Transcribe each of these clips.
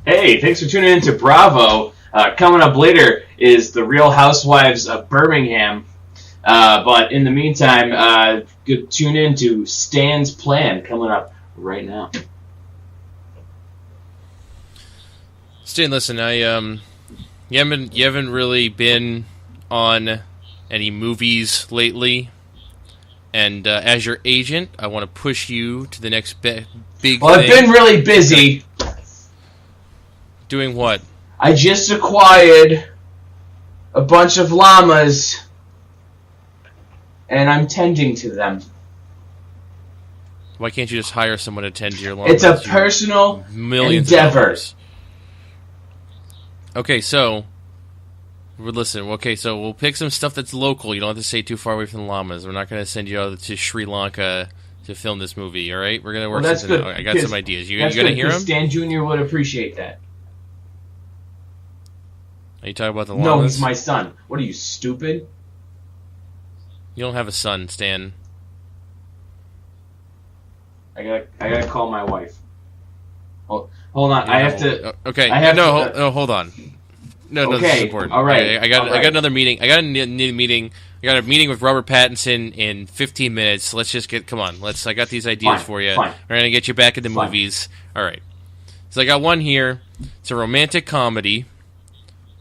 Hey, thanks for tuning in to Bravo. Coming up later is The Real Housewives of Birmingham. But in the meantime, tune in to Stan's Plan coming up right now. Stan, listen, you haven't really been on any movies lately, and as your agent, I want to push you to the next big thing. Well, I've been really busy. Doing what? I just acquired a bunch of llamas, and I'm tending to them. Why can't you just hire someone to tend to your llamas? It's a personal endeavor. Okay, so listen. Okay, so we'll pick some stuff that's local. You don't have to stay too far away from the llamas. We're not going to send you out to Sri Lanka to film this movie. All right, we're going to work. Well, that's good. I got some ideas. You going to hear them? Stan Jr. would appreciate that. Are you talking about the llamas? No, he's my son. What are you, stupid? You don't have a son, Stan. I gotta call my wife. Hold on. Yeah, I have to. Okay. Hold on. No, okay. This is important. All right. I got another meeting. I got a new meeting. I got a meeting with Robert Pattinson in 15 minutes. Let's just come on. I got these ideas for you. Fine. We're gonna get you back into movies. All right. So I got one here. It's a romantic comedy.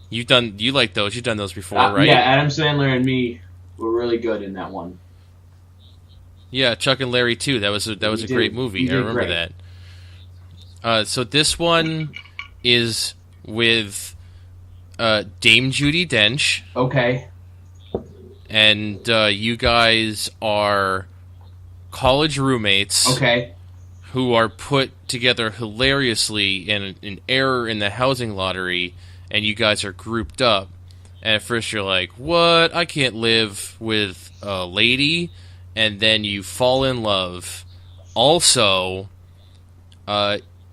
You like those? You've done those before, right? Yeah, Adam Sandler and me were really good in that one. Yeah, Chuck and Larry too. That was a great movie. I remember that. So this one is with Dame Judi Dench. Okay. And you guys are college roommates. Okay. Who are put together hilariously in an error in the housing lottery. And you guys are grouped up, and at first you're like, what? I can't live with a lady, and then you fall in love. Also,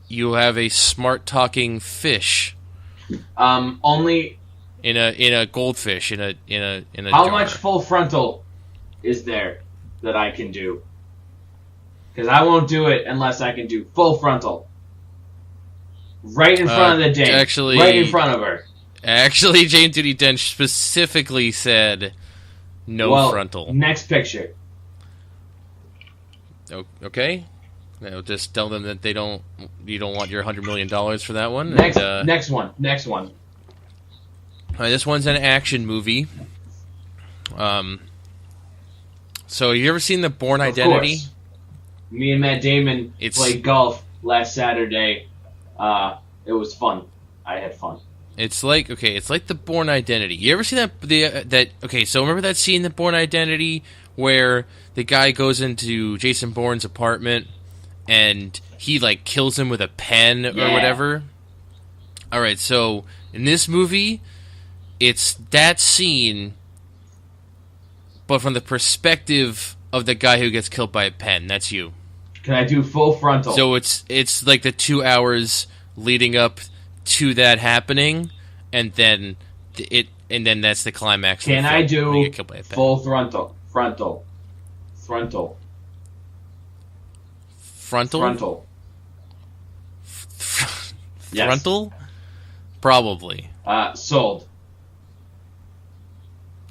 you have a smart-talking fish. Only... In a goldfish, in a How jar. much full frontal is there that I can do? Because I won't do it unless I can do full frontal. Right in front of the dame. Actually, right in front of her. Actually, Dame Judi Dench specifically said no frontal. Next picture. Okay. Now just tell them that you don't want your $100 million for that one. Next one. All right, this one's an action movie. So you ever seen The Bourne Identity? Course. Me and Matt Damon played golf last Saturday. It was fun. I had fun. It's like The Bourne Identity. You ever see that? Okay, so remember that scene in The Bourne Identity where the guy goes into Jason Bourne's apartment and he like kills him with a pen or whatever? All right, so in this movie, it's that scene, but from the perspective of the guy who gets killed by a pen. That's you. Can I do full frontal? So it's like the 2 hours leading up to that happening, and then that's the climax. Can I do full frontal? Frontal. Yes. Frontal? Probably. Sold.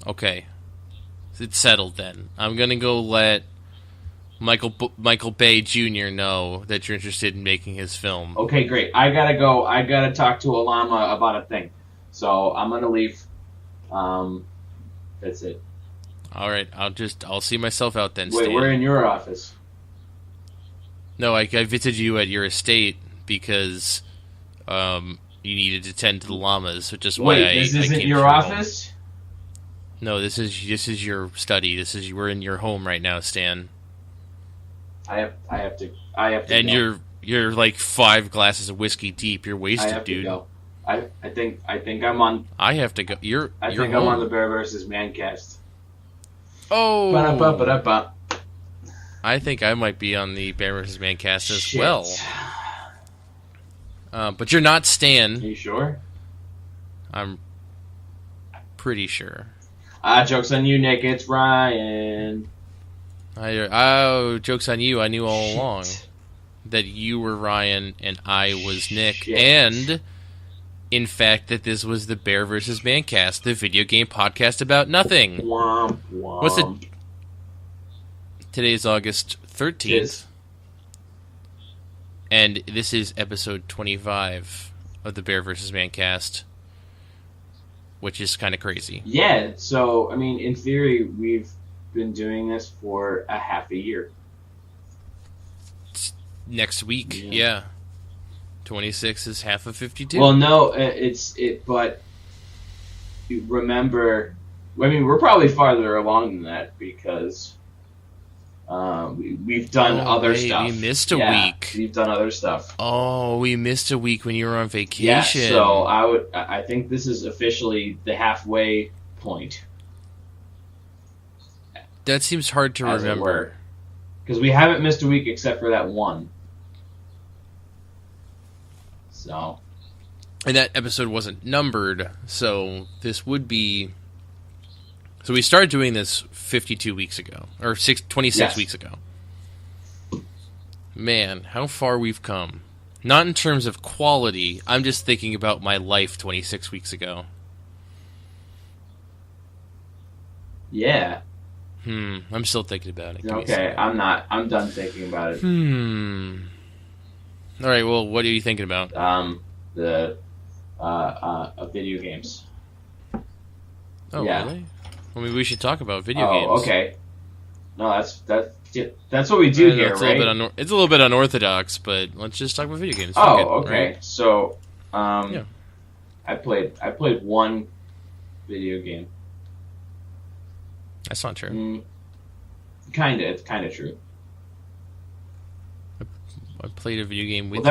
Okay. It's settled then. I'm gonna go let Michael Bay Jr. know that you're interested in making his film. Okay, great. I gotta go. I gotta talk to a llama about a thing. So I'm gonna leave. That's it. All right. I'll see myself out then. Wait, Stan. we're in your office. No, I visited you at your estate because you needed to tend to the llamas, which is why this isn't your office? Home. No, this is your study. We're in your home right now, Stan. I have to. And go. you're like 5 glasses of whiskey deep. You're wasted, I have dude. To go. I think I'm on. I have to go. I think I'm on the Bear vs. Mancast. Oh. Ba-da-ba-ba-da-ba. I think I might be on the Bear vs. Mancast as well. But you're not Stan. Are you sure? I'm pretty sure. Joke's on you, Nick. It's Ryan. Joke's on you. I knew all along that you were Ryan and I was Nick. Shit. And in fact, that this was the Bear vs. Mancast, the video game podcast about nothing. Womp, womp. What's it? Today's August 13th. And this is episode 25 of the Bear vs. Mancast, which is kind of crazy. Yeah, so, I mean, in theory, we've been doing this for a half a year. Next week, yeah. 26 is half of 52. Well, no, but remember, I mean, we're probably farther along than that because we've done other stuff. We missed a week. We've done other stuff. Oh, we missed a week when you were on vacation. Yeah, so I think this is officially the halfway point. That seems hard to remember. Because we haven't missed a week except for that one. So. And that episode wasn't numbered, so this would be... So we started doing this 52 weeks ago, or 26 weeks ago. Man, how far we've come. Not in terms of quality, I'm just thinking about my life 26 weeks ago. Yeah. I'm still thinking about it. Okay, I'm not. I'm done thinking about it. Alright, well, what are you thinking about? Video games. Oh, yeah. Really? I mean, we should talk about video games. Oh, okay. No, that's what we do here, right? It's a little bit unorthodox, but let's just talk about video games. Okay. Right? So, I played one video game. That's not true. It's kind of true. I played a video game with you.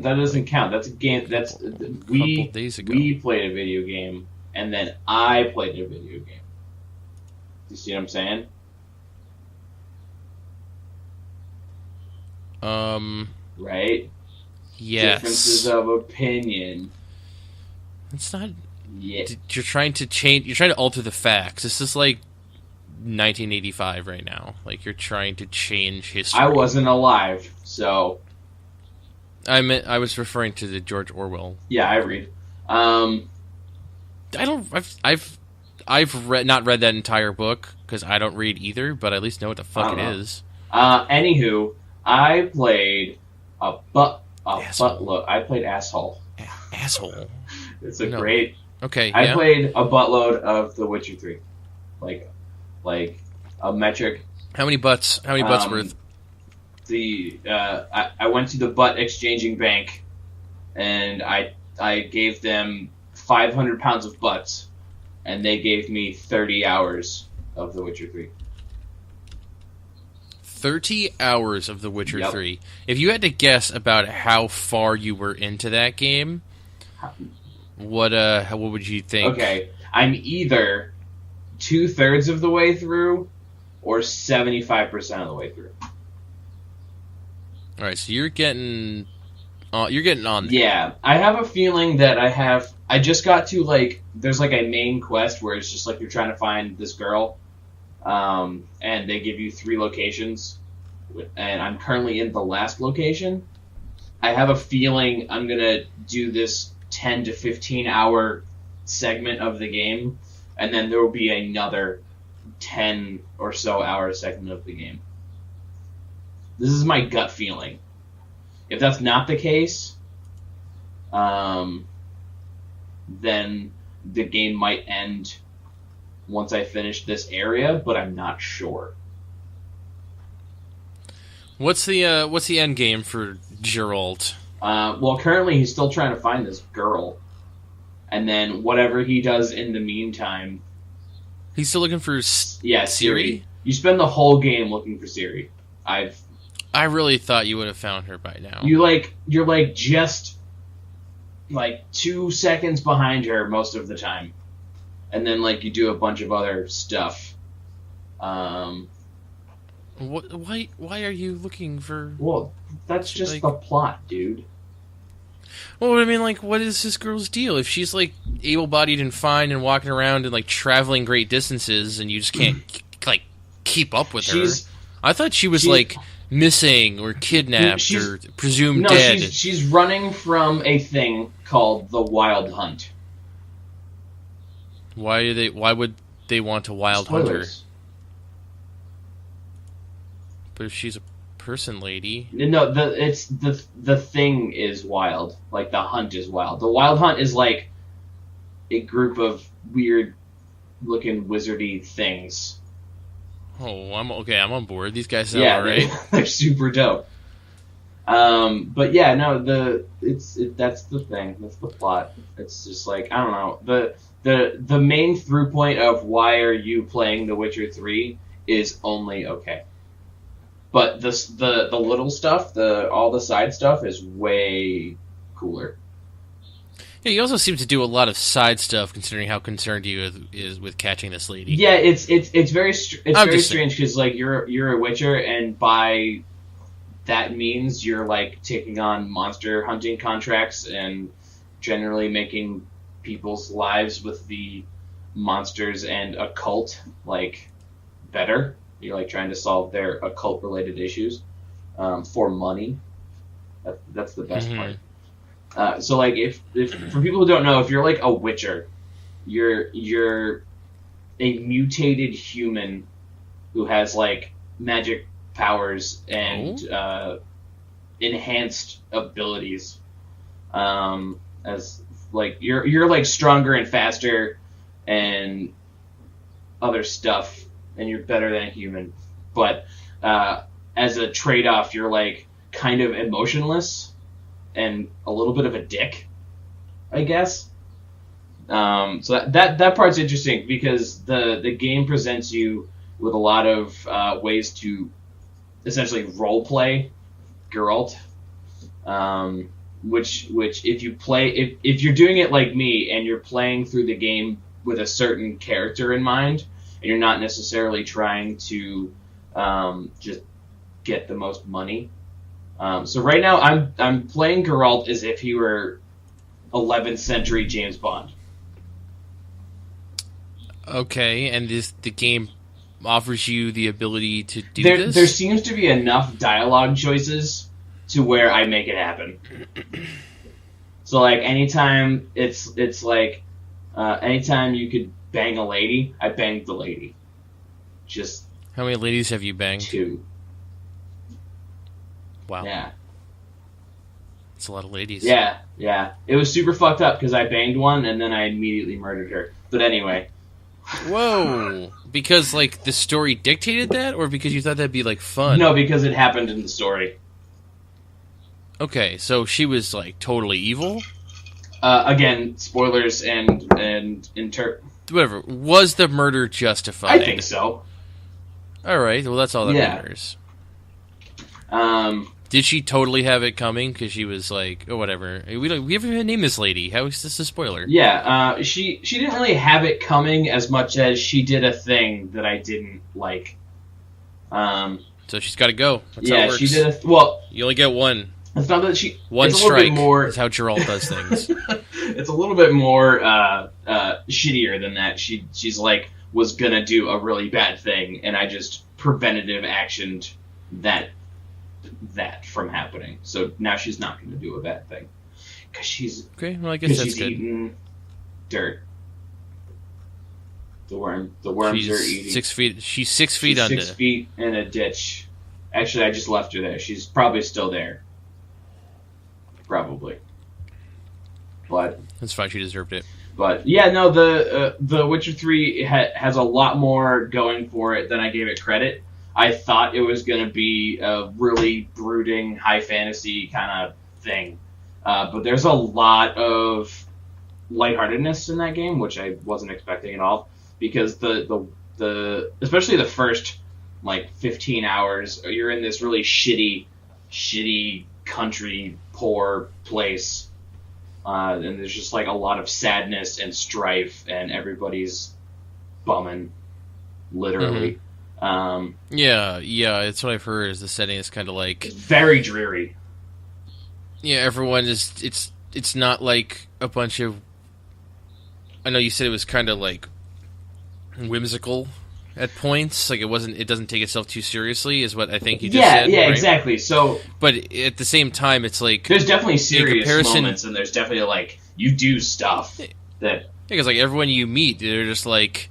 That doesn't count. That's a game. That's couple days ago. We played a video game, and then I played a video game. You see what I'm saying? Right? Yes. Differences of opinion. It's not. Yeah. You're trying to change. You're trying to alter the facts. This is like 1985 right now. Like you're trying to change history. I wasn't alive, so. I was referring to the George Orwell. Yeah, I read. I've not read that entire book because I don't read either, but I at least know what the fuck it is. Anywho, I played buttload. I played Asshole. Asshole. It's great. Okay. I played a buttload of The Witcher 3, like a metric. How many butts? How many butts worth? I went to the butt exchanging bank, and I gave them 500 pounds of butts, and they gave me 30 hours of The Witcher 3. 30 hours of The Witcher 3. If you had to guess about how far you were into that game, what would you think? Okay, I'm either 2/3 of the way through or 75% of the way through. All right, so you're getting on there. Yeah, I have a feeling that I just got to, there's, a main quest where it's just, you're trying to find this girl, and they give you 3 locations, and I'm currently in the last location. I have a feeling I'm going to do this 10 to 15 hour segment of the game, and then there will be another 10 or so hour segment of the game. This is my gut feeling. If that's not the case, then the game might end once I finish this area, but I'm not sure. What's the end game for Geralt? Well, currently he's still trying to find this girl, and then whatever he does in the meantime. He's still looking for Ciri. You spend the whole game looking for Ciri. I really thought you would have found her by now. You're just 2 seconds behind her most of the time, and then you do a bunch of other stuff. Why are you looking for? Well, that's just the plot, dude. Well, I mean, what is this girl's deal? If she's able-bodied and fine and walking around and traveling great distances, and you just can't keep up with her. I thought she was like missing or kidnapped or presumed no, dead. she's running from a thing called the Wild Hunt. Why would they want to wild hunt her? Spoilers. But if she's a person lady. No, the thing is wild. Like the hunt is wild. The Wild Hunt is like a group of weird looking wizardy things. Oh, I'm on board. These guys sound Yeah, alright. they're super dope. But yeah, no, that's the thing. That's the plot. It's just like, I don't know. The main through point of why are you playing The Witcher 3 is only okay. But the little stuff, all the side stuff is way cooler. Yeah, you also seem to do a lot of side stuff, considering how concerned you is with catching this lady. Yeah, it's very strange because like you're a Witcher, and by that means you're like taking on monster hunting contracts and generally making people's lives with the monsters and occult like better. You're like trying to solve their occult related issues for money. That's the best part. So like if for people who don't know, if you're like a Witcher, you're a mutated human who has like magic powers and enhanced abilities. As like you're like stronger and faster and other stuff, and you're better than a human. But as a trade-off, you're like kind of emotionless and a little bit of a dick, I guess. So that part's interesting because the game presents you with a lot of ways to essentially role play Geralt. Which if you play if you're doing it like me and you're playing through the game with a certain character in mind and you're not necessarily trying to just get the most money. So right now I'm playing Geralt as if he were 11th century James Bond. Okay, and the game offers you the ability to do this? There seems to be enough dialogue choices to where I make it happen. So like anytime it's like anytime you could bang a lady, I banged the lady. Just how many ladies have you banged? 2. Wow. Yeah. That's a lot of ladies. Yeah. It was super fucked up because I banged one and then I immediately murdered her. But anyway. Whoa. Because like the story dictated that, or because you thought that'd be like fun? No, because it happened in the story. Okay, so she was like totally evil? Again, spoilers and whatever. Was the murder justified? I think so. Alright, well that's all that matters. Did she totally have it coming? Because she was like, oh, whatever. We haven't even named this lady. How is this a spoiler? Yeah, she didn't really have it coming as much as she did a thing that I didn't like. So she's got to go. That's yeah, how it works. she did well, you only get one. It's not that she... One it's strike a little bit more, is how Geralt does things. It's a little bit more shittier than that. She's like, was gonna do a really bad thing, and I just preventative actioned that from happening. So now she's not gonna do a bad thing. Because she's... Okay, well I guess that's she's good. eating dirt. The worms are eating... 6 feet... She's 6 feet under. 6 feet in a ditch. Actually, I just left her there. She's probably still there. Probably. But that's fine. She deserved it. But yeah, no, the Witcher 3 has a lot more going for it than I gave it credit. I thought it was going to be a really brooding, high fantasy kind of thing. But there's a lot of lightheartedness in that game, which I wasn't expecting at all. Because the especially the first like 15 hours, you're in this really shitty country, poor place. And there's just like a lot of sadness and strife, and everybody's bumming, literally. Yeah, it's what I've heard. Is the setting is kind of like very dreary. Yeah, everyone is. It's not like a bunch of. I know you said it was kind of like whimsical, at points. Like it doesn't take itself too seriously, is what I think you just Yeah, said. yeah, right? exactly. So, But at the same time, it's like there's definitely serious comparison- moments, and there's definitely like you do stuff that because like everyone you meet, they're just like,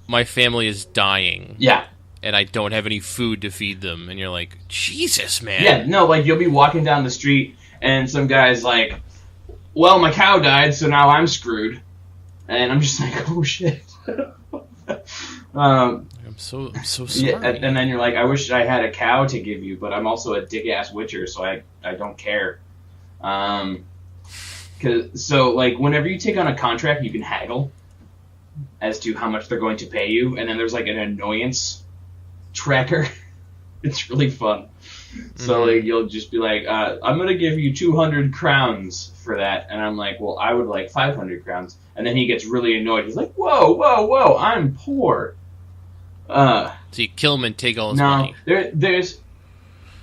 my family is dying, yeah. and I don't have any food to feed them, and you're like, Jesus, man. Yeah, no, like you'll be walking down the street and some guy's like, well, my cow died, so now I'm screwed. And I'm just like, oh shit. I'm so sorry. Yeah, and then you're like, I wish I had a cow to give you, but I'm also a dick-ass witcher, so I don't care. So, like, whenever you take on a contract, you can haggle as to how much they're going to pay you, and then there's, like, an annoyance tracker. It's really fun. So, like, you'll just be like, I'm going to give you 200 crowns for that. And I'm like, well, I would like 500 crowns. And then he gets really annoyed. He's like, whoa, I'm poor. So you kill him and take all his money. This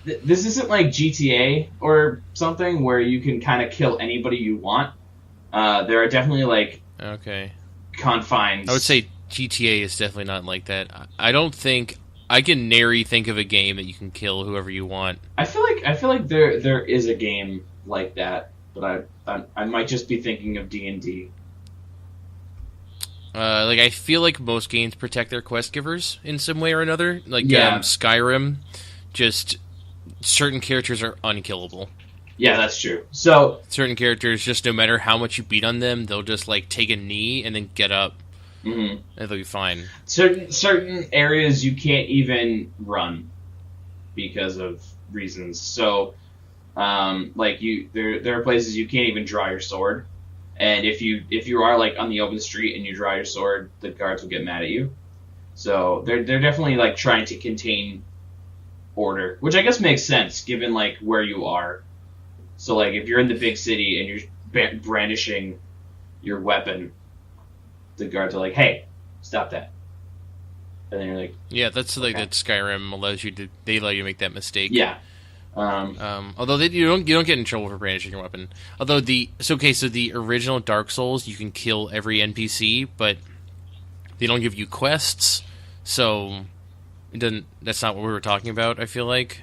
isn't like GTA or something where you can kind of kill anybody you want. There are definitely, like, Okay. confines. I would say GTA is definitely not like that. I don't think... I can nary think of a game that you can kill whoever you want. I feel like there is a game like that, but I might just be thinking of D&D. Like I feel like most games protect their quest givers in some way or another. Like Yeah. Skyrim, just certain characters are unkillable. Yeah, that's true. So Certain characters, just no matter how much you beat on them, they'll just like take a knee and then get up, mhm. and they'll be fine. certain areas you can't even run because of reasons. So, like there are places you can't even draw your sword, and if you are like on the open street and you draw your sword, the guards will get mad at you. So they're definitely like trying to contain order, which I guess makes sense given like where you are. So like if you're in the big city and you're brandishing your weapon, the guards are like, "Hey, stop that!" And then you're like, Yeah, that's like Okay. that Skyrim allows you to. They allow you to make that mistake. "Yeah." Although you don't get in trouble for brandishing your weapon. Although so the original Dark Souls, you can kill every NPC, but they don't give you quests, so it doesn't. That's not what we were talking about. I feel like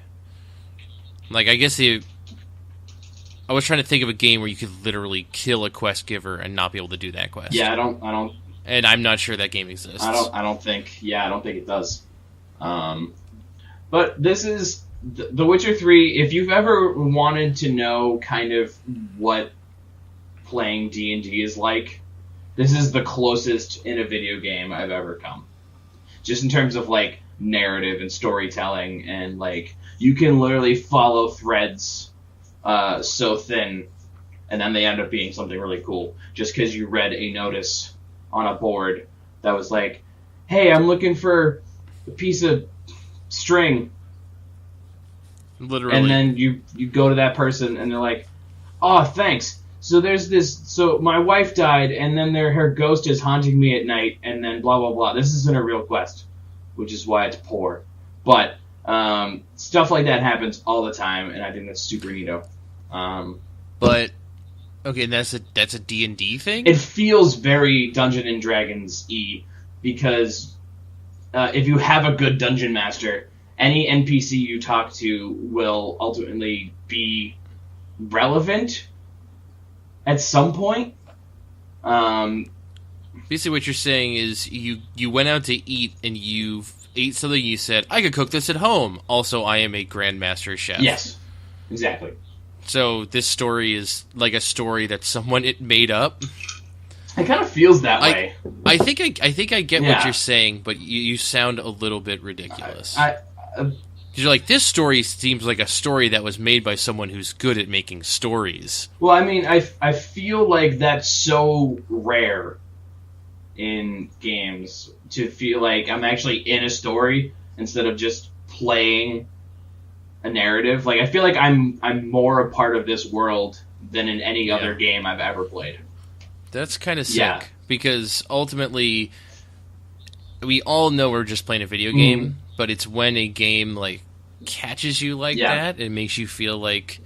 I guess I was trying to think of a game where you could literally kill a quest giver and not be able to do that quest. Yeah, I don't And I'm not sure that game exists. I don't think it does. But this is The Witcher 3. If you've ever wanted to know kind of what playing D&D is like, this is the closest in a video game I've ever come. Just in terms of like narrative and storytelling, and like you can literally follow threads so thin, and then they end up being something really cool just because you read a notice on a board that was like, hey, I'm looking for a piece of string. Literally. And then you go to that person and they're like, oh, thanks. So so my wife died, and then her ghost is haunting me at night, and then blah, blah, blah. This isn't a real quest, which is why it's poor. But stuff like that happens all the time, and I think that's super neato. But okay, that's a D&D thing? It feels very Dungeons and Dragons-y, because if you have a good dungeon master, any NPC you talk to will ultimately be relevant at some point. Basically what you're saying is you went out to eat and you ate something, you said, I could cook this at home. Also, I am a Grandmaster Chef. Yes, exactly. So this story is like a story that someone made up. It kind of feels that way. I think I get Yeah. what you're saying, but you sound a little bit ridiculous. I 'Cause you're like, this story seems like a story that was made by someone who's good at making stories. well, I mean, I feel like that's so rare in games to feel like I'm actually in a story instead of just playing a narrative. Like I feel like I'm more a part of this world than in any other game I've ever played. That's kind of sick, Yeah. because ultimately, we all know we're just playing a video game, but it's when a game like catches you like Yeah. that, it makes you feel like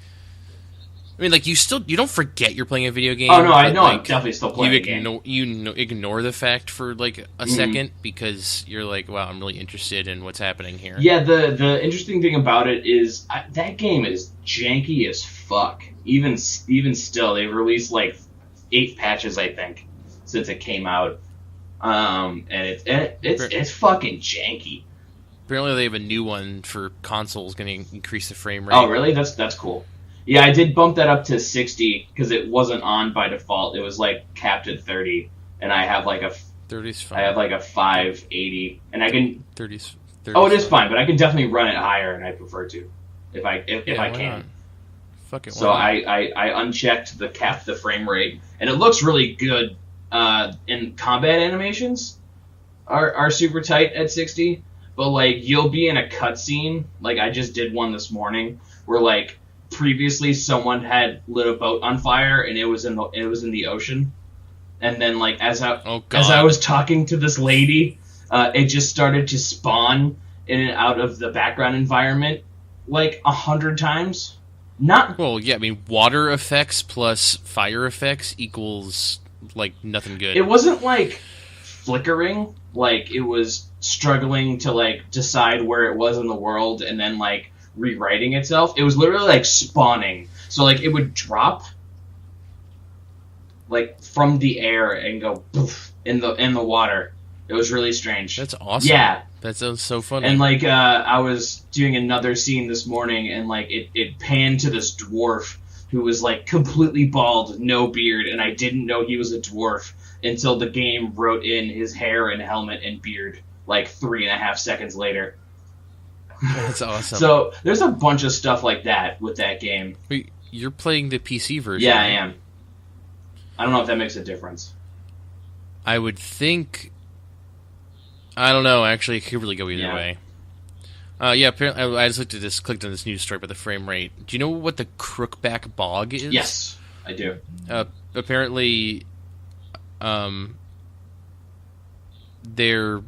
I mean, like you don't forget you're playing a video game. Oh no, I know, like, I'm definitely still playing a game. You ignore the fact for like a second because you're like, wow, I'm really interested in what's happening here. Yeah, the interesting thing about it is that game is janky as fuck. Even still, they've released like 8 patches, I think, since it came out, and it's fucking janky. Apparently, they have a new one for consoles, going to increase the frame rate. Oh, really? That's cool. Yeah, I did bump that up to 60 because it wasn't on by default. It was like capped at 30, and I have like a 30's fine. I have like a 580, and I can 30's. Oh, it is fine, but I can definitely run it higher, and I prefer to, if I can. Not? Fuck it. So I unchecked the frame rate, and it looks really good. In combat animations are super tight at 60, but like you'll be in a cutscene, like I just did one this morning, where like previously someone had lit a boat on fire and it was in the ocean, and then like as I was talking to this lady, it just started to spawn in and out of the background environment like 100 times. Well, yeah, I mean water effects plus fire effects equals like nothing good. It wasn't like flickering, like it was struggling to like decide where it was in the world and then like rewriting itself. It was literally like spawning. So like it would drop like from the air and go poof in the water. It was really strange. That's awesome. Yeah. That sounds so funny. And like I was doing another scene this morning and like it panned to this dwarf who was like completely bald, no beard, and I didn't know he was a dwarf until the game wrote in his hair and helmet and beard like 3.5 seconds later. That's awesome. So there's a bunch of stuff like that with that game. Wait, you're playing the PC version? Yeah, I am. I don't know if that makes a difference. I would think... I don't know, actually, it could really go either way. Yeah, apparently, I just clicked on this news story about the frame rate. Do you know what the Crookback Bog is? Yes, I do. Apparently, they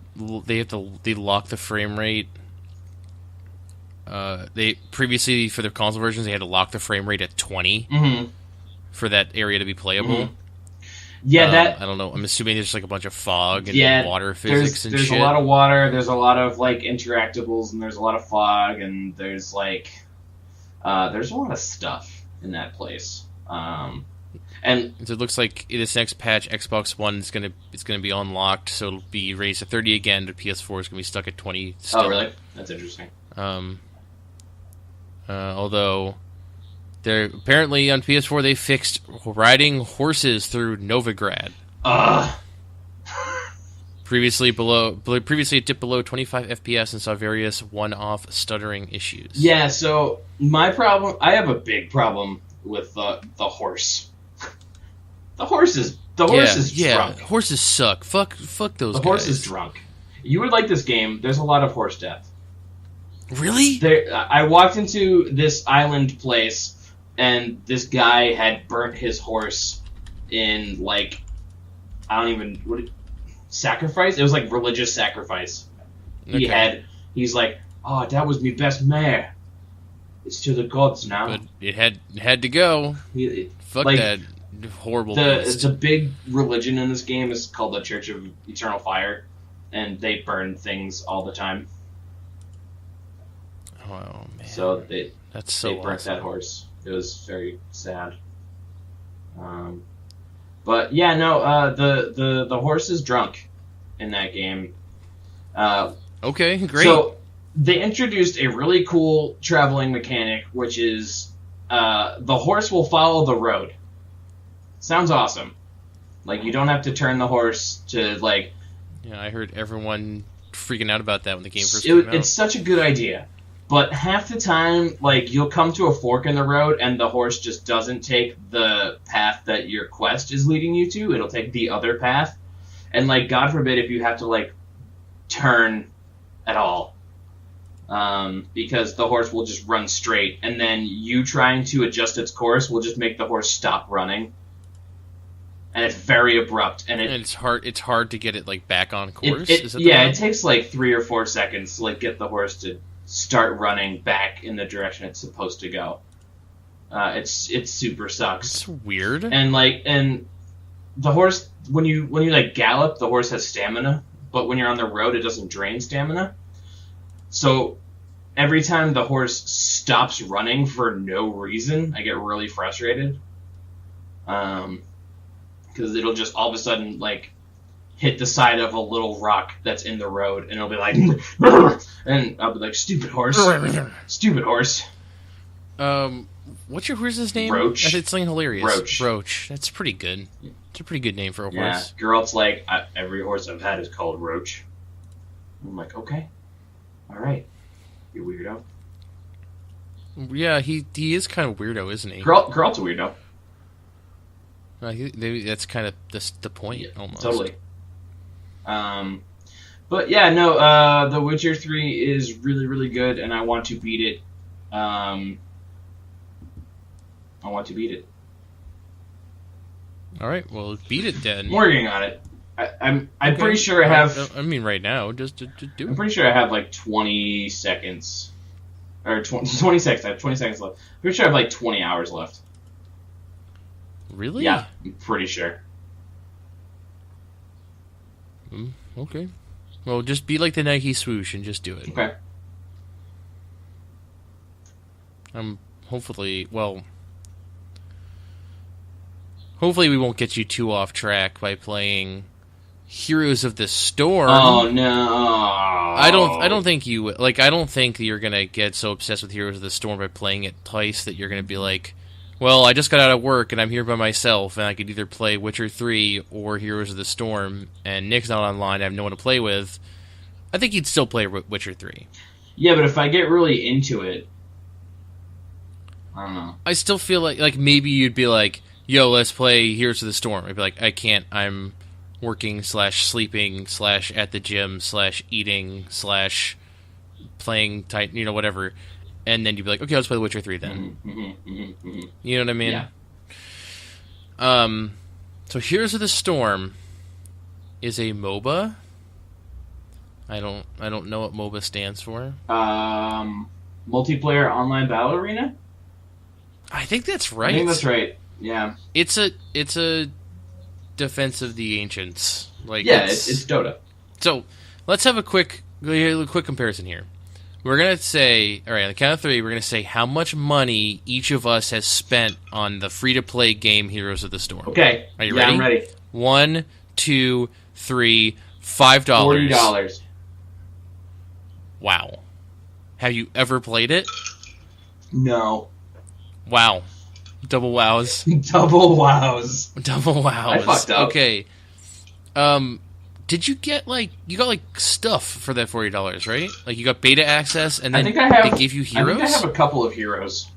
lock the frame rate. They previously for their console versions they had to lock the frame rate at 20 for that area to be playable. Mm-hmm. Yeah, I don't know. I'm assuming there's like a bunch of fog and water physics and shit. There's a lot of water. There's a lot of like interactables, and there's a lot of fog, and there's like there's a lot of stuff in that place. And so it looks like in this next patch, Xbox One is gonna be unlocked, so it'll be raised to 30 again. But PS4 is gonna be stuck at 20. Still. Oh, really? That's interesting. Although. They're apparently on PS4 they fixed riding horses through Novigrad. Previously it dipped below 25 FPS and saw various one-off stuttering issues. Yeah, so I have a big problem with the horse. The horse is drunk. Horses suck. Fuck those guys. The horse is drunk. You would like this game. There's a lot of horse death. Really? I walked into this island place. And this guy had burnt his horse in, like, sacrifice? It was, like, religious sacrifice. Okay. He's like, oh, that was me best mare. It's to the gods now. But it had to go. Fuck like, that horrible beast. The big religion in this game is called the Church of Eternal Fire, and they burn things all the time. Oh, man. So they burnt awesome. That horse. It was very sad. But yeah, no, the horse is drunk in that game. Okay, great. So they introduced a really cool traveling mechanic, which is the horse will follow the road. Sounds awesome. Like you don't have to turn the horse to like. Yeah, I heard everyone freaking out about that when the game first came out. It's such a good idea. But half the time, like, you'll come to a fork in the road and the horse just doesn't take the path that your quest is leading you to. It'll take the other path. And, like, God forbid if you have to, like, turn at all. Because the horse will just run straight. And then you trying to adjust its course will just make the horse stop running. And it's very abrupt. And it's hard to get it, like, back on course? It takes, like, 3 or 4 seconds to, like, get the horse to start running back in the direction it's supposed to go. It super sucks. It's weird. And the horse, when you like gallop, the horse has stamina, but when you're on the road, it doesn't drain stamina. So every time the horse stops running for no reason, I get really frustrated. Because it'll just all of a sudden like hit the side of a little rock that's in the road, and it'll be like, and I'll be like, stupid horse, stupid horse. What's your horse's name? Roach. It's something hilarious. Roach. That's pretty good. It's a pretty good name for a Yeah, horse. Geralt's like, every horse I've had is called Roach. I'm like, okay, all right, you weirdo. Yeah, he is kind of weirdo, isn't he? Geralt's a weirdo. That's kind of the point, almost. Totally. But yeah, no, The Witcher 3 is really, really good, and I want to beat it. All right, well, beat it then. I'm working on it. I'm pretty sure I have. I mean, right now, just do I'm it. pretty sure I have like 20 seconds, or 20 seconds. I have 20 seconds left. I'm pretty sure I have like 20 hours left. Really? Yeah, I'm pretty sure. Okay. Well, just be like the Nike swoosh and just do it. Okay. Hopefully we won't get you too off track by playing Heroes of the Storm. Oh no! I don't think you like. I don't think that you're gonna get so obsessed with Heroes of the Storm by playing it twice that you're gonna be like, well, I just got out of work and I'm here by myself, and I could either play Witcher 3 or Heroes of the Storm, and Nick's not online. I have no one to play with. I think you'd still play Witcher 3. Yeah, but if I get really into it, I don't know. I still feel like maybe you'd be like, yo, let's play Heroes of the Storm. I'd be like, I can't. I'm working / sleeping / at the gym / eating / playing whatever. And then you'd be like, okay, let's play The Witcher 3 then. You know what I mean? Yeah. So Heroes of the Storm is a MOBA. I don't know what MOBA stands for. Multiplayer online battle arena? I think that's right. I think that's right. Yeah. It's a Defense of the Ancients. It's Dota. So let's have a quick comparison here. We're going to say, all right, on the count of 3, we're going to say how much money each of us has spent on the free-to-play game Heroes of the Storm. Okay. Are you ready? I'm ready. 1, 2, 3, $5. $40. Wow. Have you ever played it? No. Wow. Double wows. Double wows. Double wows. I fucked up. Okay. Did you get you got stuff for that $40, right? Like you got beta access, and then they gave you heroes. I think I have a couple of heroes.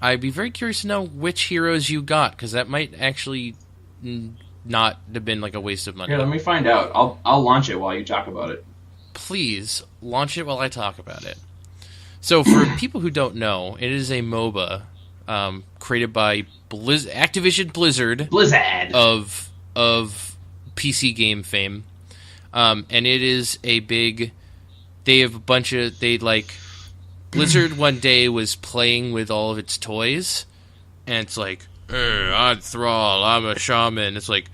I'd be very curious to know which heroes you got, because that might actually not have been a waste of money. Here, let me find out. I'll launch it while you talk about it. Please launch it while I talk about it. So, for people who don't know, it is a MOBA created by Activision Blizzard of PC game fame, and it is a big. They have a bunch of Blizzard one day was playing with all of its toys, and it's like, I'm Thrall, I'm a shaman. It's like,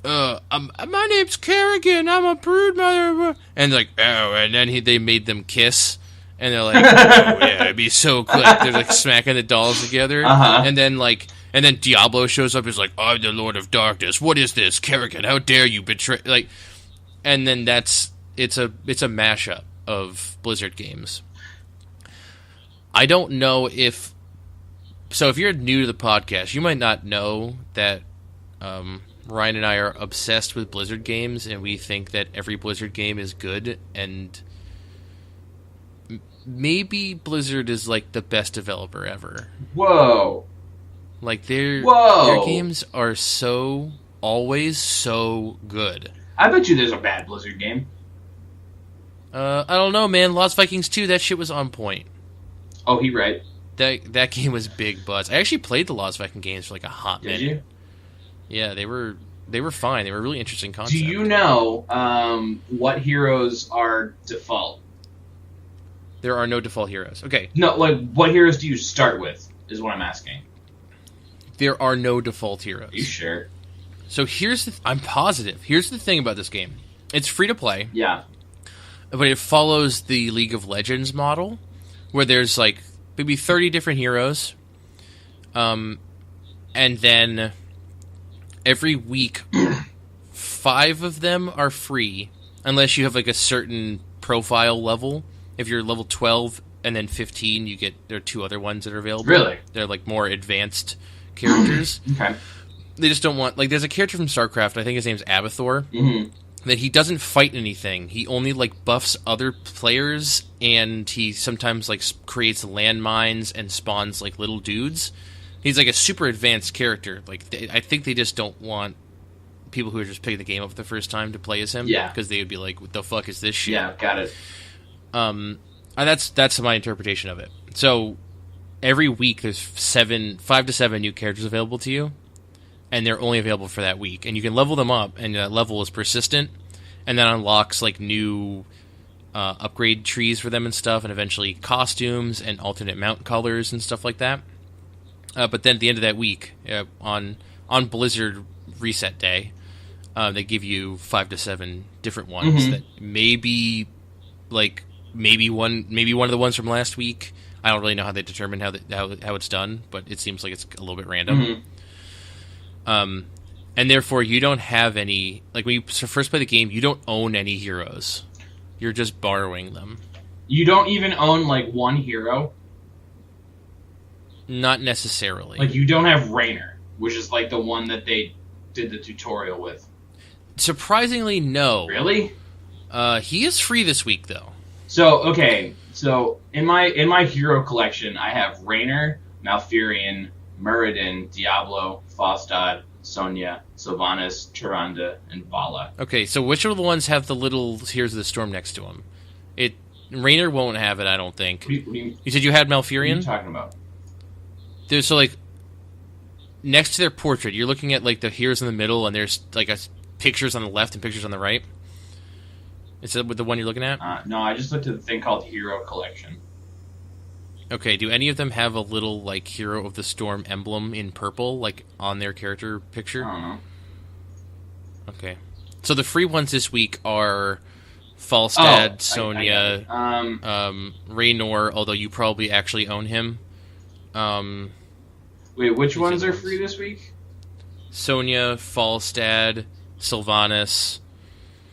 my name's Kerrigan, I'm a brood mother, and they're like, oh, and then they made them kiss. And they're like, oh, yeah, it'd be so quick. They're smacking the dolls together. And then Diablo shows up. He's like, I'm the Lord of Darkness. What is this? Kerrigan, how dare you betray... And then it's a mashup of Blizzard games. I don't know if... So if you're new to the podcast, you might not know that Ryan and I are obsessed with Blizzard games, and we think that every Blizzard game is good, and... Maybe Blizzard is the best developer ever. Whoa. Their games are always so good. I bet you there's a bad Blizzard game. I don't know, man. Lost Vikings 2, that shit was on point. Oh, he right. That game was big buzz. I actually played the Lost Viking games for a hot minute. Did you? Yeah, they were fine. They were a really interesting concept. Do you know what heroes are default? There are no default heroes. Okay. No, what heroes do you start with? is what I'm asking. There are no default heroes. Are you sure? So I'm positive. Here's the thing about this game. It's free to play. Yeah. But it follows the League of Legends model, where there's like maybe 30 different heroes. And then every week, 5 of them are free, unless you have like a certain profile level. If you're level 12 and then 15, there are 2 other ones that are available. Really? They're like more advanced characters. Okay. They just don't want, like, there's a character from StarCraft, I think his name's Abathor, that he doesn't fight anything. He only, like, buffs other players, and he sometimes, like, creates landmines and spawns, like, little dudes. He's, like, a super advanced character. Like, I think they just don't want people who are just picking the game up for the first time to play as him. Yeah. Because they would be like, what the fuck is this shit? Yeah, got it. That's my interpretation of it. So, every week there's 5 to 7 new characters available to you. And they're only available for that week. And you can level them up, and that level is persistent, and that unlocks like new upgrade trees for them and stuff, and eventually costumes and alternate mount colors and stuff like that. But then at the end of that week, on Blizzard Reset Day, they give you 5 to 7 different ones that maybe one of the ones from last week. I don't really know how they determine how it's done, but it seems like it's a little bit random. And therefore, you don't have any... Like, when you first play the game, you don't own any heroes. You're just borrowing them. You don't even own, like, one hero? Not necessarily. Like, you don't have Raynor, which is, like, the one that they did the tutorial with. Surprisingly, no. Really? He is free this week, though. So, okay. So, in my hero collection, I have Raynor, Malfurion, Muradin, Diablo, Faustad, Sonya, Sylvanas, Tyrande, and Vala. Okay, so which of the ones have the little Heroes of the Storm next to them? Raynor won't have it, I don't think. What do you You said you had Malfurion? What are you talking about? So, like, next to their portrait, you're looking at, like, the heroes in the middle, and there's, like, pictures on the left and pictures on the right? Is that the one you're looking at? No, I just looked at the thing called Hero Collection. Okay, do any of them have a little, like, Hero of the Storm emblem in purple, like, on their character picture? I don't know. Okay. So the free ones this week are Falstad, Sonya, Raynor, although you probably actually own him. Wait, which ones are free this week? Sonya, Falstad, Sylvanas.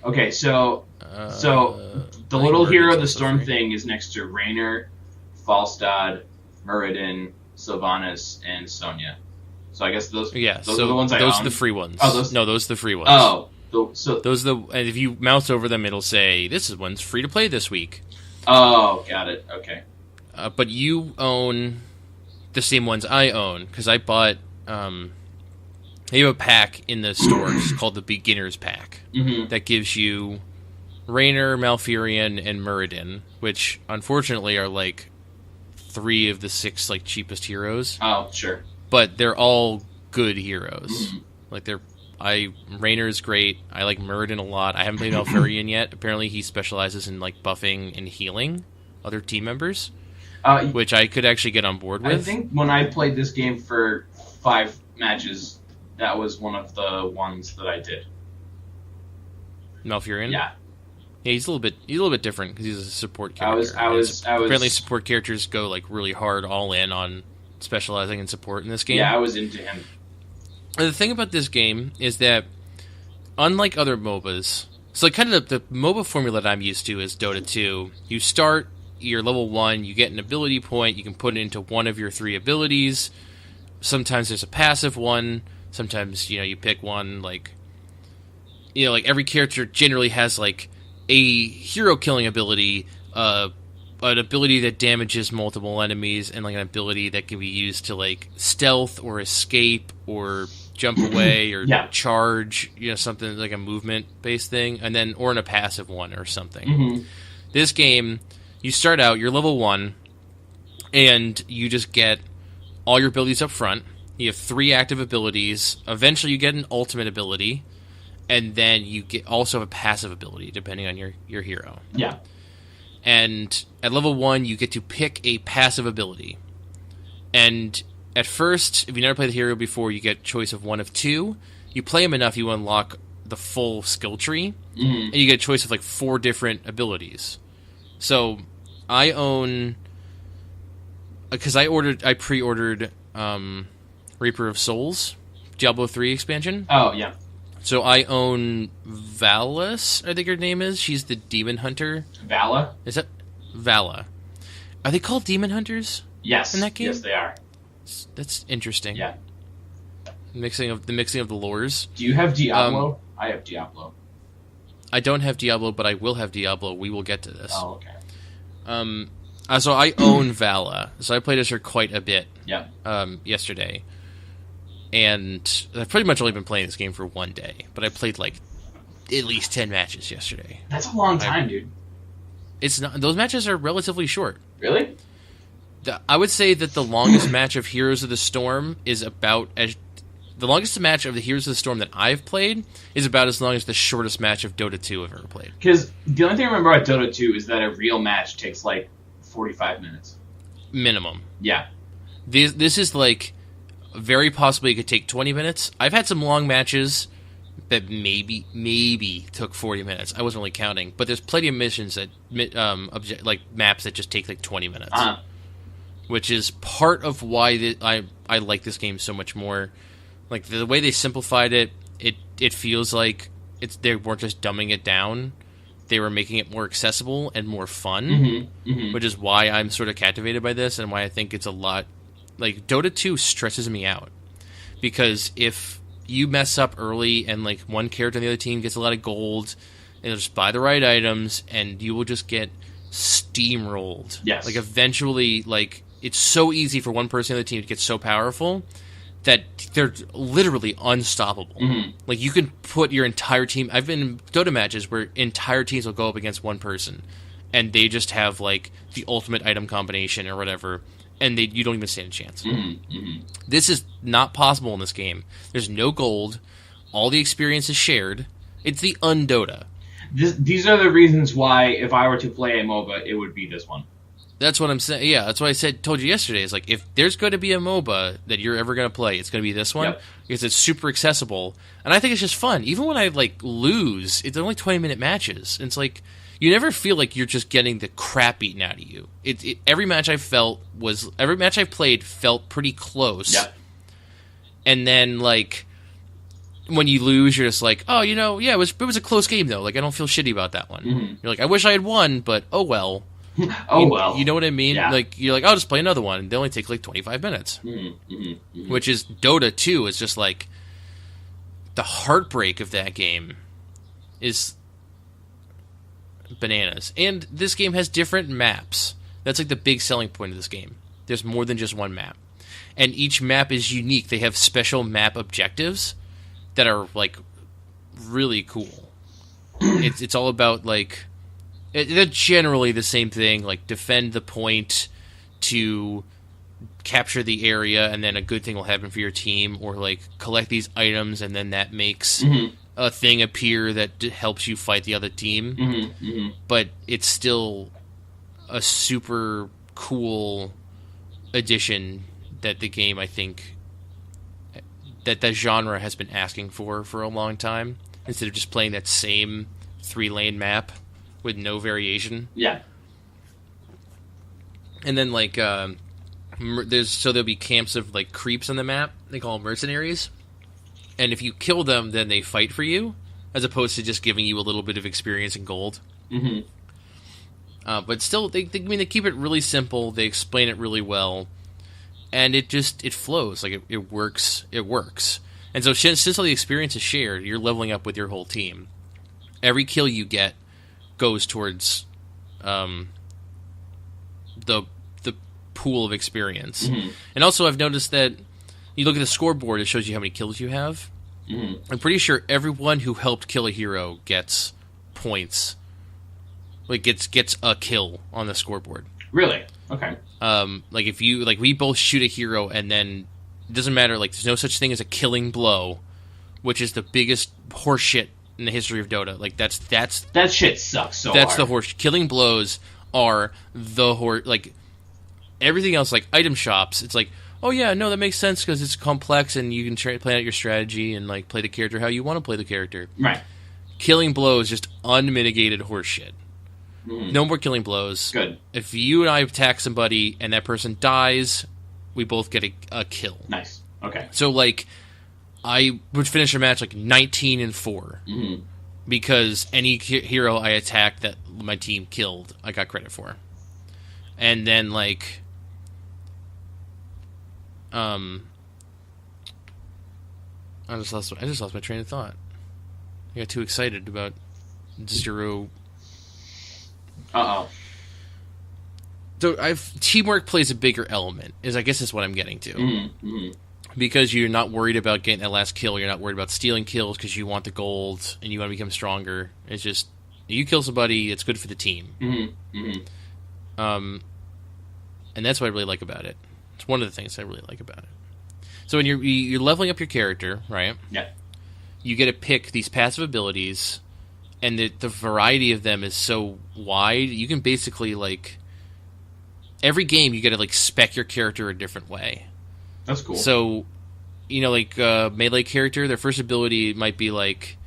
Okay, so the little Hero of the Storm thing is next to Raynor, Falstad, Muradin, Sylvanas, and Sonya. So I guess those are the ones I own. Those are the free ones. Oh, those are the free ones. Oh, those are and if you mouse over them, it'll say this one's free to play this week. Oh, got it. Okay. But you own the same ones I own because I bought. They have a pack in the stores called the Beginner's Pack that gives you Raynor, Malfurion, and Muradin, which unfortunately are like 3 of the 6 like cheapest heroes. Oh, sure. But they're all good heroes. Like Raynor is great. I like Muradin a lot. I haven't played Malfurion yet. Apparently, he specializes in like buffing and healing other team members, which I could actually get on board with. I think when I played this game for 5 matches, that was one of the ones that I did. Malfurion? Yeah. Yeah, he's a little bit different because he's a support character. Apparently, support characters go like really hard, all in on specializing in support in this game. Yeah, I was into him. The thing about this game is that, unlike other MOBAs, so like kind of the MOBA formula that I'm used to is Dota 2. You start, you're level 1, you get an ability point, you can put it into one of your 3 abilities. Sometimes there's a passive one. Sometimes, you pick one, like every character generally has, like, a hero-killing ability, an ability that damages multiple enemies, and, like, an ability that can be used to, like, stealth or escape or jump away or charge, something like a movement-based thing, and then, or in a passive one or something. This game, you start out, you're level 1, and you just get all your abilities up front. You have 3 active abilities. Eventually, you get an ultimate ability, and then you also have a passive ability, depending on your hero. Yeah. And at level 1, you get to pick a passive ability. And at first, if you never played the hero before, you get choice of one of two. You play him enough, you unlock the full skill tree, and you get a choice of like 4 different abilities. So I own, because I pre-ordered Reaper of Souls, Diablo 3 expansion. Oh yeah. So I own Valis, I think her name is. She's the demon hunter. Vala? Is that Vala? Are they called demon hunters? Yes. In that game? Yes, they are. That's interesting. Yeah. Mixing of the lores. Do you have Diablo? I have Diablo. I don't have Diablo, but I will have Diablo. We will get to this. Oh, okay. So I own Vala. So I played as her quite a bit. Yeah. Yesterday. And I've pretty much only been playing this game for one day, but I played like at least 10 matches yesterday. That's a long time, dude. It's not. Those matches are relatively short. Really? I would say that the longest match of Heroes of the Storm is about as... The longest match of the Heroes of the Storm that I've played is about as long as the shortest match of Dota 2 I've ever played. Because the only thing I remember about Dota 2 is that a real match takes like 45 minutes. Minimum. Yeah. This is like... Very possibly it could take 20 minutes. I've had some long matches that maybe took 40 minutes. I wasn't really counting. But there's plenty of missions that... like maps that just take like 20 minutes. Uh-huh. Which is part of why I like this game so much more. Like, the way they simplified it, it feels like they weren't just dumbing it down. They were making it more accessible and more fun, which is why I'm sort of captivated by this and why I think it's a lot... Like, Dota 2 stresses me out. Because if you mess up early and, like, one character on the other team gets a lot of gold, and they'll just buy the right items, and you will just get steamrolled. Yes. Like, eventually, like, it's so easy for one person on the team to get so powerful that they're literally unstoppable. Like, you can put your entire team... I've been in Dota matches where entire teams will go up against one person, and they just have, like, the ultimate item combination or whatever, and you don't even stand a chance. This is not possible in this game. There's no gold. All the experience is shared. It's the un-Dota. These are the reasons why, if I were to play a MOBA, it would be this one. That's what I'm saying. Yeah, that's what told you yesterday. Is like, if there's going to be a MOBA that you're ever going to play, it's going to be this one. Yep. Because it's super accessible. And I think it's just fun. Even when I, like, lose, it's only 20-minute matches. And it's like... You never feel like you're just getting the crap beaten out of you. Every match I've played felt pretty close. Yeah. And then, like, when you lose, you're just like, oh, yeah, it was a close game though. Like, I don't feel shitty about that one. You're like, I wish I had won, but oh well. Well. You know what I mean? Yeah. Like, you're like, I'll just play another one. They only take like 25 minutes. Which is Dota 2 is just like the heartbreak of that game is bananas. And this game has different maps. That's like the big selling point of this game. There's more than just one map. And each map is unique. They have special map objectives that are like really cool. It's all about like they're generally the same thing, like defend the point to capture the area and then a good thing will happen for your team, or like collect these items and then that makes a thing appear that helps you fight the other team. But it's still a super cool addition that the game, I think, that the genre has been asking for a long time, instead of just playing that same 3-lane map with no variation. Yeah. And then, like, there'll be camps of, like, creeps on the map. They call them mercenaries. And if you kill them, then they fight for you, as opposed to just giving you a little bit of experience and gold. But still, they keep it really simple. They explain it really well. And it flows. Like, it works. It works. And so since all the experience is shared, you're leveling up with your whole team. Every kill you get goes towards the pool of experience. And also, I've noticed that you look at the scoreboard, it shows you how many kills you have. I'm pretty sure everyone who helped kill a hero gets points. Like, gets a kill on the scoreboard. Really? Okay. Like, if you, like, we both shoot a hero and then it doesn't matter, like, there's no such thing as a killing blow, which is the biggest horseshit in the history of Dota. Like, that's that shit sucks so that's hard. the horse. Killing blows are the horse. Like, everything else, like item shops, it's like, oh yeah, no, that makes sense because it's complex and you can plan out your strategy and like play the character how you want to play the character. Right. Killing blows, just unmitigated horseshit. No more killing blows. Good. If you and I attack somebody and that person dies, we both get a kill. Nice. Okay. So like, I would finish a match like 19-4 because any hero I attacked that my team killed, I got credit for. And then like, I just lost my train of thought. I got too excited about 0. Uh-oh. So teamwork plays a bigger element, I guess is what I'm getting to. Because you're not worried about getting that last kill, you're not worried about stealing kills because you want the gold and you want to become stronger. It's just, you kill somebody, it's good for the team. And that's what I really like about it. It's one of the things I really like about it. So when you're leveling up your character, right? Yeah. You get to pick these passive abilities, and the variety of them is so wide. You can basically, like, every game you get to, like, spec your character a different way. That's cool. So, you know, like, melee character, their first ability might be, like,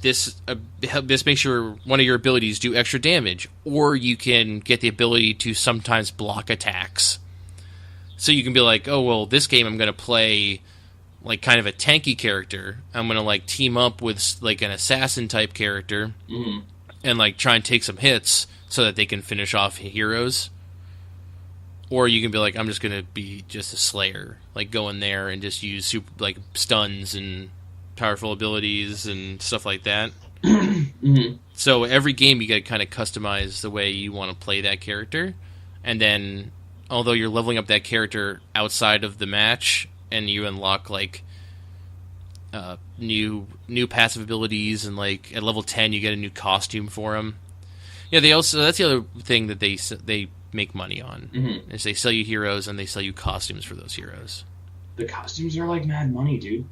this makes one of your abilities do extra damage, or you can get the ability to sometimes block attacks. So you can be like, oh, well, this game I'm going to play like kind of a tanky character. I'm going to like team up with like an assassin type character and like try and take some hits so that they can finish off heroes. Or you can be like, I'm just going to be just a slayer, like go in there and just use super like stuns and powerful abilities and stuff like that. So every game you got to kind of customize the way you want to play that character, and then although you're leveling up that character outside of the match, and you unlock like new passive abilities, and like at level 10 you get a new costume for them. Yeah, that's the other thing that they make money on is they sell you heroes and they sell you costumes for those heroes. The costumes are like mad money, dude.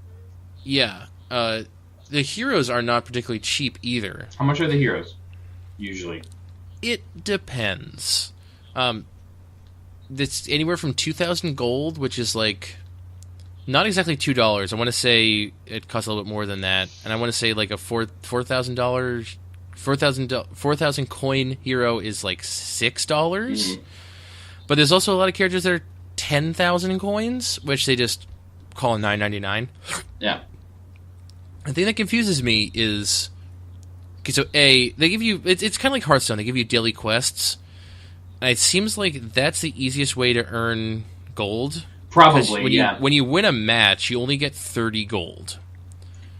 Yeah, the heroes are not particularly cheap either. How much are the heroes usually? It depends. It's anywhere from 2,000 gold, which is like not exactly $2. I want to say it costs a little bit more than that, and I want to say like a $4,000 coin hero is like $6. But there's also a lot of characters that are 10,000 coins, which they just call $9.99. Yeah. The thing that confuses me is, okay, so they give you it's kind of like Hearthstone. They give you daily quests. And it seems like that's the easiest way to earn gold. Probably, when you win a match, you only get 30 gold.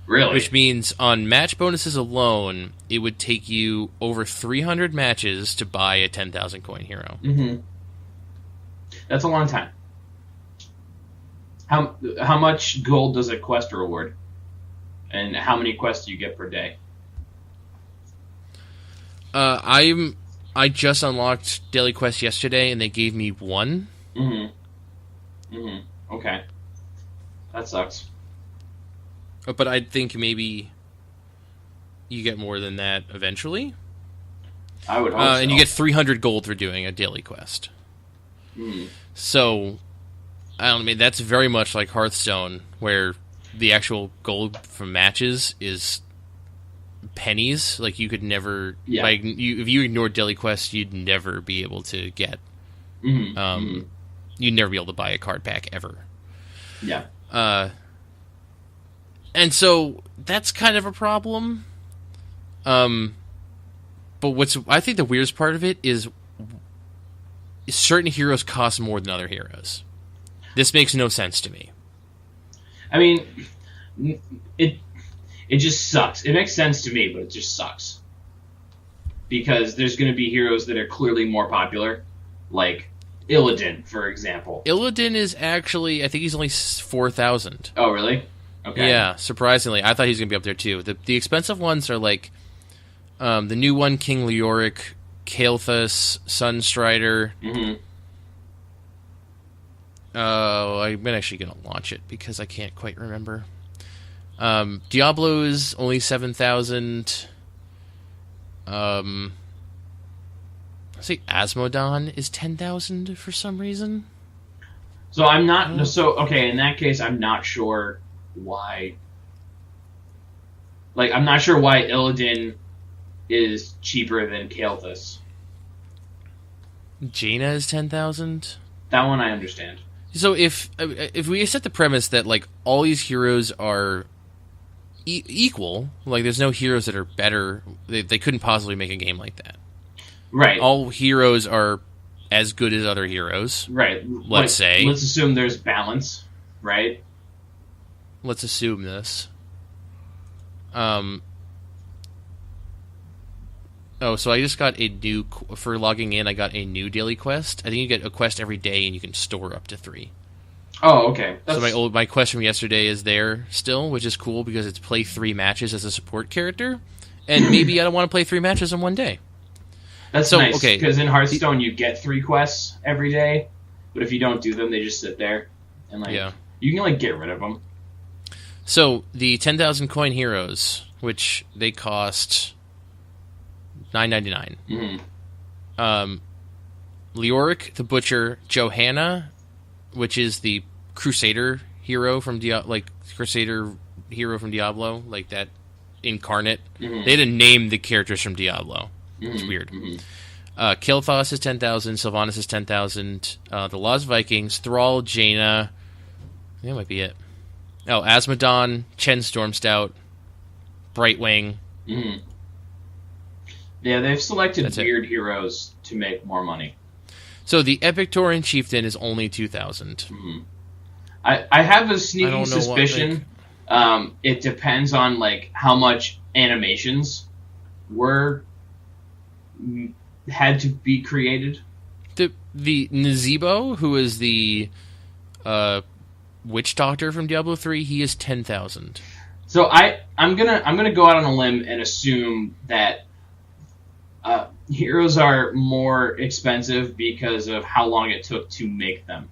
Really? Which means on match bonuses alone, it would take you over 300 matches to buy a 10,000 coin hero. That's a long time. How much gold does a quest reward? And how many quests do you get per day? I just unlocked Daily Quest yesterday, and they gave me 1. Okay. That sucks. But I think maybe you get more than that eventually. I would hope so. And you get 300 gold for doing a Daily Quest. So, I don't know, I mean, that's very much like Hearthstone, where the actual gold from matches is pennies. Like, you could never... Yeah. Like, if you ignored Daily Quest, you'd never be able to get... You'd never be able to buy a card pack, ever. Yeah. And so, that's kind of a problem. But I think the weirdest part of it is certain heroes cost more than other heroes. This makes no sense to me. I mean, it just sucks. It makes sense to me, but it just sucks. Because there's going to be heroes that are clearly more popular, like Illidan, for example. Illidan is actually, I think he's only 4,000. Oh, really? Okay. Yeah, surprisingly. I thought he was going to be up there, too. The expensive ones are like the new one, King Leoric, Kael'thas, Sunstrider. I'm actually going to launch it because I can't quite remember. Diablo is only 7,000. I say Asmodon is 10,000 for some reason. So I'm not. So okay, in that case, I'm not sure why. Like, I'm not sure why Illidan is cheaper than Kael'thas. Jaina is 10,000. That one I understand. So if we accept the premise that like all these heroes are equal, like there's no heroes that are better, they couldn't possibly make a game like that. Right. All heroes are as good as other heroes. Right. Let's say. Let's assume there's balance, right? Let's assume this. Oh, so I just got a new... For logging in, I got a new daily quest. I think you get a quest every day, and you can store up to 3. Oh, okay. So my quest from yesterday is there still, which is cool, because it's play 3 matches as a support character, and maybe I don't want to play 3 matches in one day. That's so, nice, because in Hearthstone you get 3 quests every day, but if you don't do them, they just sit there. And you can get rid of them. So, the 10,000 coin heroes, which they cost... $9.99. Mm-hmm. Leoric the Butcher, Johanna, which is the Crusader hero from Crusader hero from Diablo, like that incarnate. Mm-hmm. They didn't name the characters from Diablo. Mm-hmm. It's weird. Mm-hmm. Kael'thas is 10,000. Sylvanas is 10,000. The Lost Vikings, Thrall, Jaina. That might be it. Oh, Asmodon, Chen Stormstout, Brightwing. Mm-hmm. Yeah, they've selected weird heroes to make more money. So the Epic Tauren Chieftain is only 2,000. Mm-hmm. I have a sneaking suspicion. It depends on how much animations had to be created. The Nazeebo, who is the Witch Doctor from Diablo 3, he is 10,000. So I'm gonna go out on a limb and assume that heroes are more expensive because of how long it took to make them.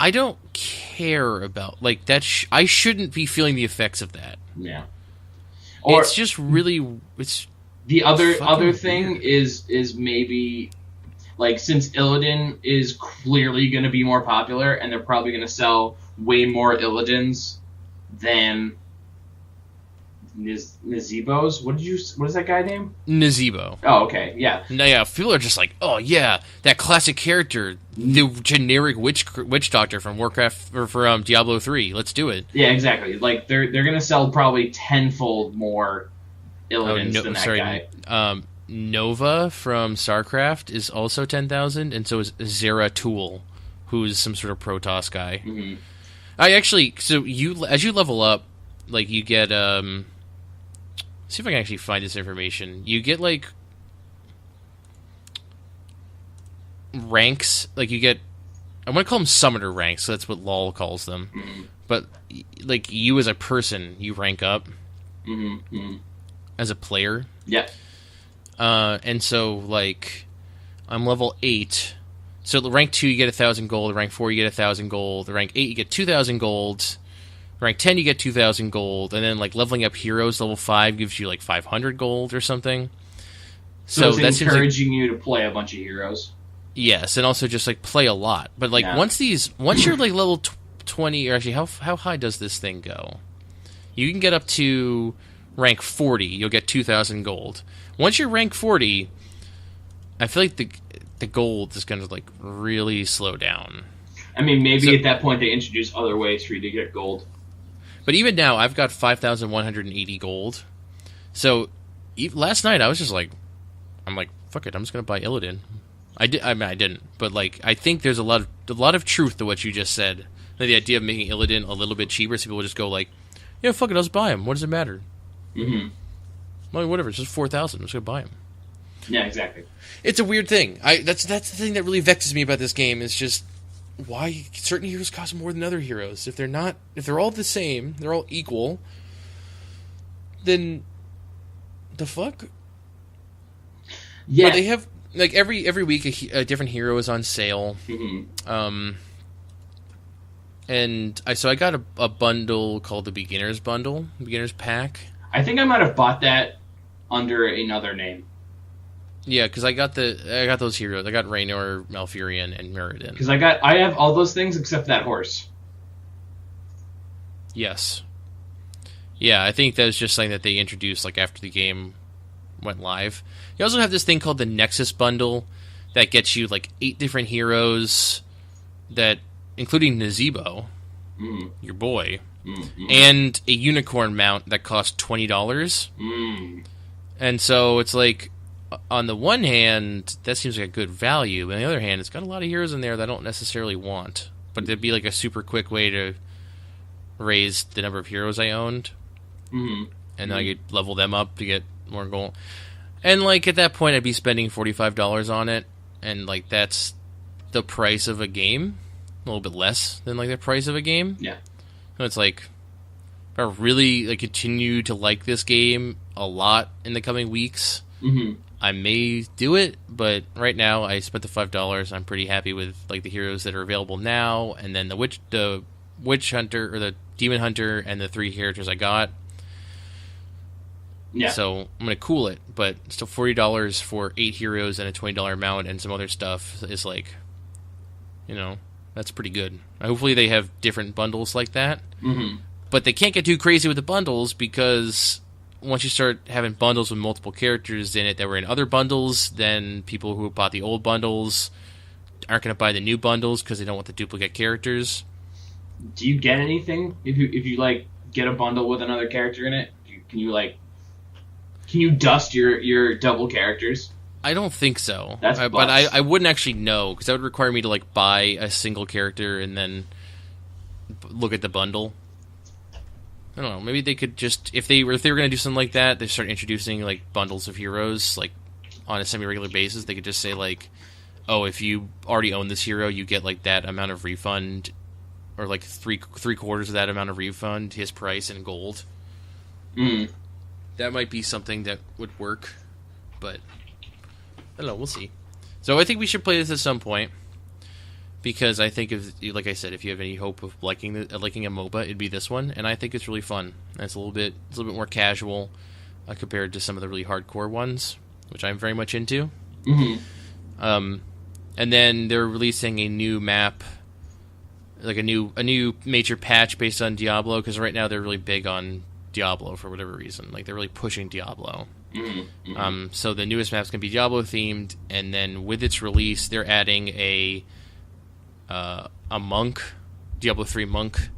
I don't care about that. I shouldn't be feeling the effects of that. Yeah, or it's just really the other thing is maybe since Illidan is clearly going to be more popular and they're probably going to sell way more Illadins than Nazeebos. What is that guy name? Nazeebo. Oh, okay, yeah. No, yeah, people are just like, oh yeah, that classic character, the generic witch doctor from Warcraft or from Diablo 3. Let's do it. Yeah, exactly. They're gonna sell probably tenfold more Illadins than that guy. Nova from StarCraft is also 10,000, and so is Zeratul, who's some sort of Protoss guy. Mm-hmm. As you level up, you get see if I can actually find this information. You get ranks, you get, I want to call them summoner ranks, so that's what LoL calls them. Mm-hmm. But you as a person, you rank up as a player. Yeah. And so I'm level 8. So the rank 2 you get 1,000 gold, rank 4 you get 1,000 gold, the rank 8 you get 2,000 gold. Rank 10, you get 2,000 gold, and then leveling up heroes, level 5 gives you 500 gold or something. So that's encouraging you to play a bunch of heroes. Yes, and also just play a lot. But once you're level 20, or actually how high does this thing go? You can get up to rank 40, you'll get 2,000 gold. Once you're rank 40, I feel the gold is going to really slow down. I mean, maybe at that point they introduce other ways for you to get gold. But even now, I've got 5,180 gold. So last night, I was just I'm fuck it, I'm just gonna buy Illidan. I didn't, but I think there's a lot of truth to what you just said. The idea of making Illidan a little bit cheaper, so people just go yeah, fuck it, I'll just buy him. What does it matter? Mm-hmm. Whatever, it's just 4,000. I'm just gonna buy him. Yeah, exactly. It's a weird thing. That's the thing that really vexes me about this game. Is just why certain heroes cost more than other heroes. If they're all the same, they're all equal, then the fuck? Yeah. But they have every week a different hero is on sale. Mm-hmm. And I got a bundle called the Beginner's Pack. I think I might have bought that under another name. Yeah, because I got those heroes. I got Raynor, Malfurion, and Mirrodin. Because I have all those things except that horse. Yes. Yeah, I think that was just something that they introduced like after the game went live. You also have this thing called the Nexus Bundle that gets you like 8 different heroes, that including Nazebo, your boy, and a unicorn mount that costs $20. And so it's like, on the one hand, that seems like a good value, but on the other hand, it's got a lot of heroes in there that I don't necessarily want. But it'd be like a super quick way to raise the number of heroes I owned, and then I could level them up to get more gold. And like at that point, I'd be spending $45 on it, and like that's the price of a game, a little bit less than like the price of a game. Yeah. So it's like, if I really like continue to like this game a lot in the coming weeks, I may do it. But right now, I spent the $5. I'm pretty happy with like the heroes that are available now, and then the witch hunter or the demon hunter and the 3 characters I got. Yeah. So I'm gonna cool it, but still $40 for 8 heroes and a $20 mount and some other stuff is like, that's pretty good. Hopefully they have different bundles like that. But they can't get too crazy with the bundles, because once you start having bundles with multiple characters in it that were in other bundles, then people who bought the old bundles aren't going to buy the new bundles because they don't want the duplicate characters. Do you get anything if you like get a bundle with another character in it? Can you dust your double characters? I don't think so. But I wouldn't actually know, because that would require me to like buy a single character and then look at the bundle. I don't know. Maybe they could just, if they were going to do something like that, they start introducing like bundles of heroes like on a semi-regular basis. They could just say like, oh, if you already own this hero, you get like that amount of refund, or like three quarters of that amount of refund, his price in gold. That might be something that would work, but I don't know. We'll see. So I think we should play this at some point, because I think, like I said, if you have any hope of liking a MOBA, it'd be this one, and I think it's really fun. And it's a little bit more casual compared to some of the really hardcore ones, which I'm very much into. And then they're releasing a new map, like a new major patch based on Diablo, because right now they're really big on Diablo for whatever reason. Like, they're really pushing Diablo. So the newest map's going to be Diablo themed, and then with its release, they're adding a monk, Diablo 3 monk.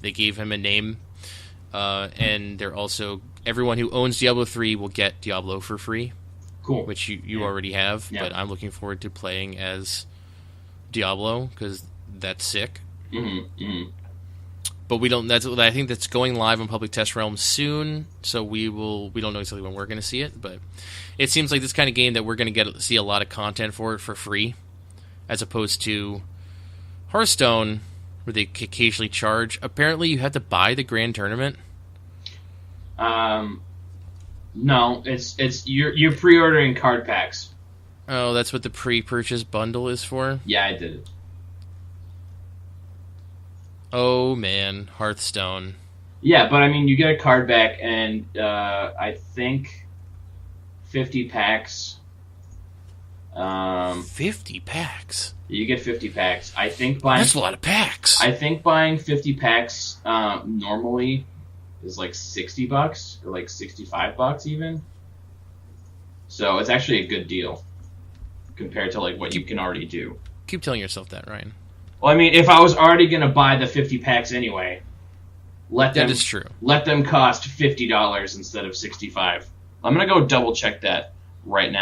They gave him a name, and they're also, everyone who owns Diablo 3 will get Diablo for free. Cool. Which you already have, but I'm looking forward to playing as Diablo, because that's sick. But I think that's going live on Public Test Realms soon, so we don't know exactly when we're going to see it, but it seems like this kind of game that we're going to see a lot of content for it for free, as opposed to Hearthstone, where they occasionally charge. Apparently, you have to buy the Grand Tournament. No, it's you're pre-ordering card packs. Oh, that's what the pre-purchase bundle is for? Yeah, I did it. Oh man, Hearthstone. Yeah, but I mean, you get a card back, and I think 50 packs. 50 packs? You get 50 packs. I think that's a lot of packs. I think buying 50 packs normally is like $60 or like $65 even. So it's actually a good deal compared to like what you can already do. Keep telling yourself that, Ryan. Well, I mean, if I was already going to buy the 50 packs anyway, that is true. Let them cost $50 instead of $65. I'm going to go double check that right now.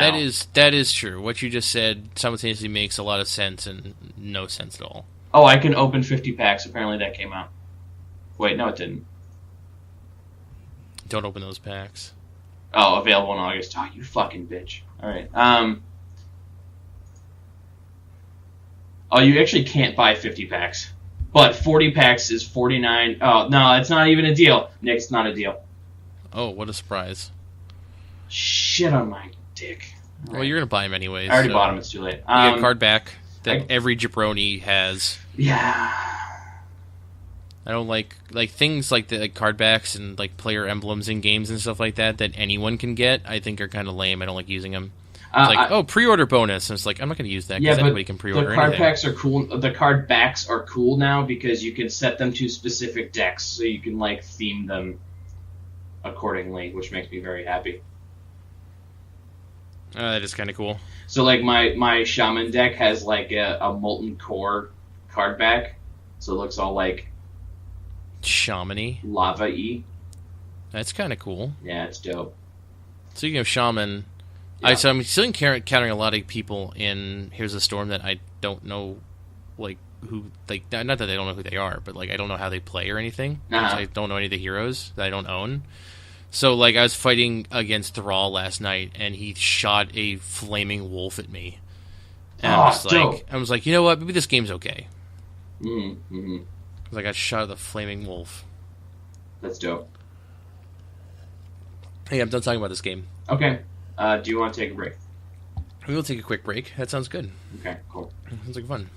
That is true. What you just said simultaneously makes a lot of sense and no sense at all. Oh, I can open 50 packs. Apparently that came out. Wait, no, it didn't. Don't open those packs. Oh, available in August. Oh, you fucking bitch. All right. Oh, you actually can't buy 50 packs. But 40 packs is $49. Oh, no, it's not even a deal. Nick, it's not a deal. Oh, what a surprise. Shit on my dick. Well, you're going to buy them anyways. I already bought them. It's too late. You get a card back that every jabroni has. Yeah. I don't like things like the card backs and like player emblems in games and stuff like that anyone can get. I think are kind of lame. I don't like using them. It's like, pre-order bonus. And it's like, I'm not going to use that because anybody can pre-order the card anything. packs are cool. The card backs are cool now because you can set them to specific decks, so you can like theme them accordingly, which makes me very happy. That is kind of cool. So like my Shaman deck has like a Molten Core card back, so it looks all like Shaman-y. lava-y. That's kind of cool. Yeah, it's dope. Speaking of Shaman, Yeah. so I'm still encountering a lot of people in Here's a Storm that I don't know, like, who, like, not that I don't know who they are, but, like, I don't know how they play or anything. Uh-huh. I don't know any of the heroes that I don't own. So, like, I was fighting against Thrall last night, and he shot a flaming wolf at me. And dope. I was like, you know what, maybe this game's okay. Mm-hmm. Because I got shot at the flaming wolf. That's dope. Hey, I'm done talking about this game. Okay. Do you want to take a break? We will take a quick break. That sounds good. Okay, cool. Sounds like fun.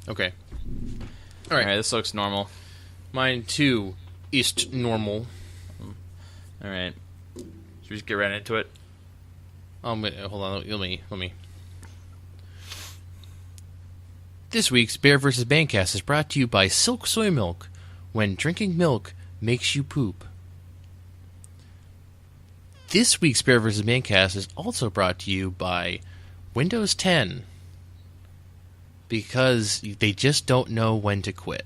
Okay. All right. Alright, this looks normal. Mine too is normal. Alright. Should we just get right into it? Hold on. Let me. This week's Bear vs. Bandcast is brought to you by Silk Soy Milk. When drinking milk makes you poop. This week's Bear vs. Bandcast is also brought to you by Windows 10. Because they just don't know when to quit.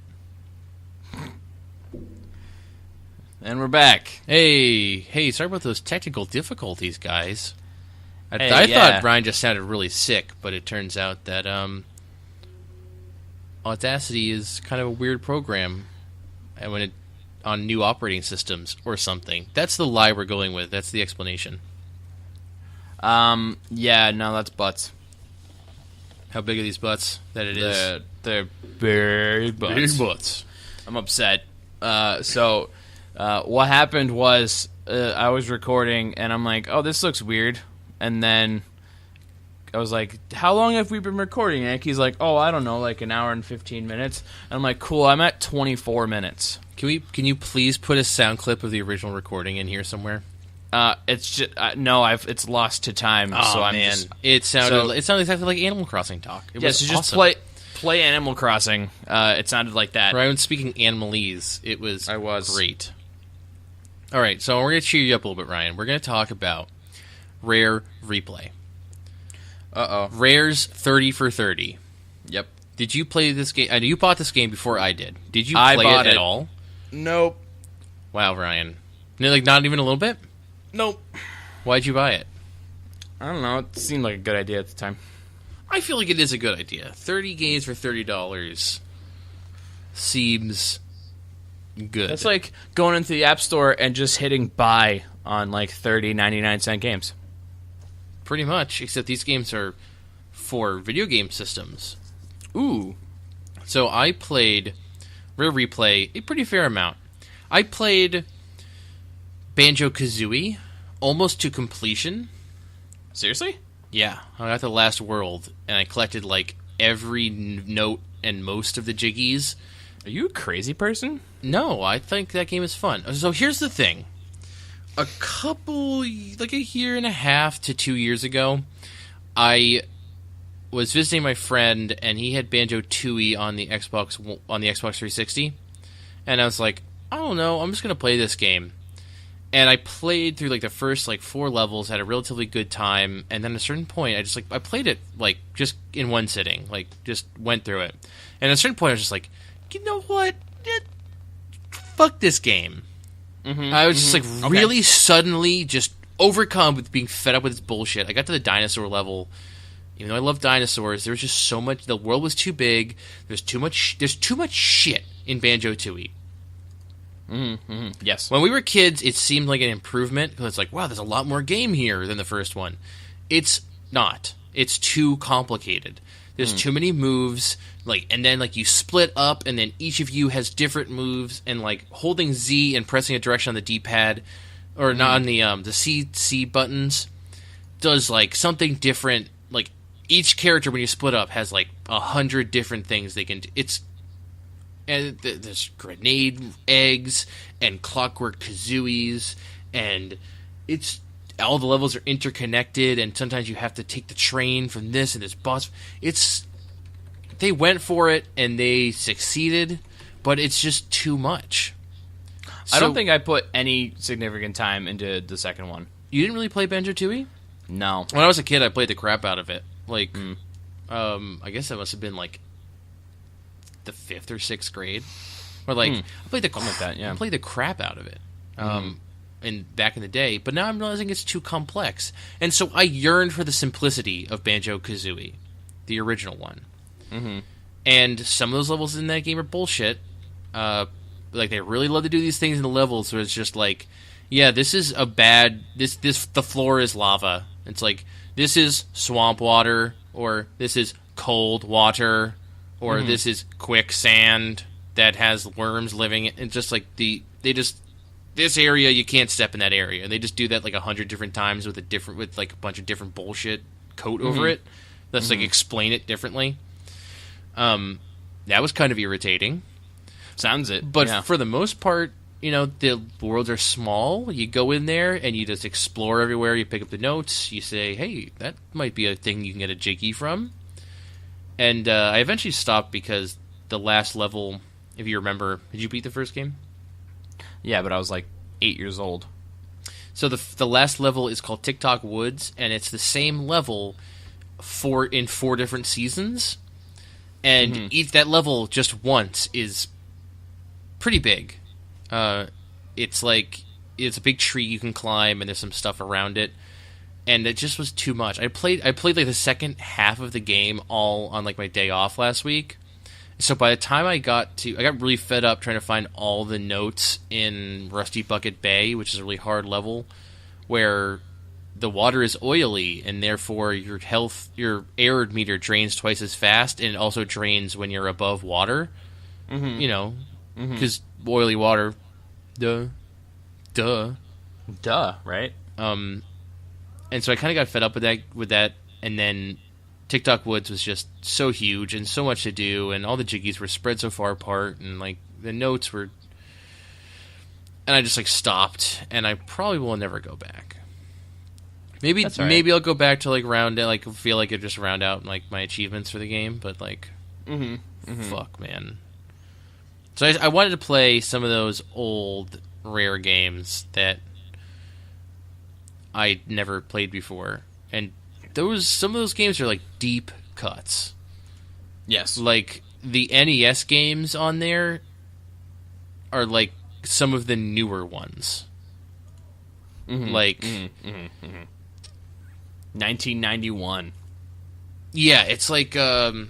And we're back. Hey, sorry about those technical difficulties, guys. I yeah. thought Brian just sounded really sick, but it turns out that Audacity is kind of a weird program, and when it on new operating systems or something. That's the lie we're going with. That's the explanation. Yeah, no, that's butts. How big are these butts? That it is. They're big butts. Big butts. I'm upset. So what happened was I was recording, and I'm like, oh, this looks weird. And then I was like, how long have we been recording, Nick? He's like, oh, I don't know, like an hour and 15 minutes. And I'm like, cool, I'm at 24 minutes. Can you please put a sound clip of the original recording in here somewhere? It's just it's lost to time. So I'm man, just, it sounded exactly like Animal Crossing talk. It was so just awesome. play Animal Crossing. It sounded like that. Right, when speaking Animalese, it was I was great. All right, so we're gonna cheer you up a little bit, Ryan. We're gonna talk about Rare Replay. Rare's 30 for 30. Yep. Did you play this game? I know you bought this game before I did. Did you I play bought it at it. all? Nope. Wow, Ryan. No, like not even a little bit? Nope. Why'd you buy it? I don't know. It seemed like a good idea at the time. I feel like it is a good idea. 30 games for $30 seems good. It's like going into the App Store and just hitting buy on like 30, 99-cent games. Pretty much, except these games are for video game systems. Ooh. So I played Rare Replay a pretty fair amount. I played Banjo-Kazooie almost to completion. Seriously? Yeah, I got the last world, and I collected like every note and most of the jiggies. Are you a crazy person? No, I think that game is fun. So here's the thing. A year and a half to 2 years ago, I was visiting my friend, and he had Banjo-Tooie on the Xbox 360, and I was like, I don't know, I'm just going to play this game. And I played through like the first like 4 levels, had a relatively good time, and then at a certain point, I played it like just in one sitting, like just went through it. And at a certain point, I was just like, you know what? Fuck this game. I was just like really suddenly just overcome with being fed up with this bullshit. I got to the dinosaur level. Even though I love dinosaurs, there was just so much. The world was too big. There's too much shit in Banjo-Tooie. Yes. When we were kids, it seemed like an improvement because it's like, wow, there's a lot more game here than the first one. It's not. It's too complicated. There's too many moves, like, and then like you split up, and then each of you has different moves, and like holding Z and pressing a direction on the D-pad, or not on the C buttons, does like something different. Like each character when you split up has like 100 different things they can do. And there's grenade eggs and clockwork kazooies, and it's all the levels are interconnected, and sometimes you have to take the train from this and this boss. They went for it and they succeeded, but it's just too much. I don't think I put any significant time into the second one. You didn't really play Banjo-Tooie? No. When I was a kid, I played the crap out of it. Like, I guess that must have been like the 5th or 6th grade, or like I played the I played the crap out of it. And back in the day, but now I'm realizing it's too complex, and so I yearned for the simplicity of Banjo-Kazooie, the original one. And some of those levels in that game are bullshit. Like they really love to do these things in the levels where it's just like, yeah, this is a bad. The floor is lava. It's like this is swamp water, or this is cold water, or this is quicksand that has worms living in it. It's just like this area, you can't step in that area. And they just do that like 100 different times with like a bunch of different bullshit coat over it. That's like explain it differently. That was kind of irritating. Sounds it. But for the most part, you know, the worlds are small. You go in there and you just explore everywhere. You pick up the notes. You say, hey, that might be a thing you can get a Jiggy from. And I eventually stopped because the last level, if you remember, did you beat the first game? Yeah, but I was like 8 years old. So the last level is called TikTok Woods, and it's the same level in 4 different seasons. And that level just once is pretty big. It's a big tree you can climb, and there's some stuff around it. And it just was too much. I played like the second half of the game all on like my day off last week. So by the time I got really fed up trying to find all the notes in Rusty Bucket Bay, which is a really hard level, where the water is oily and therefore your air meter drains twice as fast, and it also drains when you're above water. You know, because oily water, duh, right? And so I kind of got fed up with that, and then TikTok Woods was just so huge and so much to do, and all the Jiggies were spread so far apart, and like the notes were, and I just like stopped, and I probably will never go back. Maybe I'll go back to like feel like it just round out like my achievements for the game, but like, fuck, man. So I wanted to play some of those old Rare games that I never played before, and some of those games are like deep cuts. Yes, like the NES games on there are like some of the newer ones. 1991. Yeah, it's like so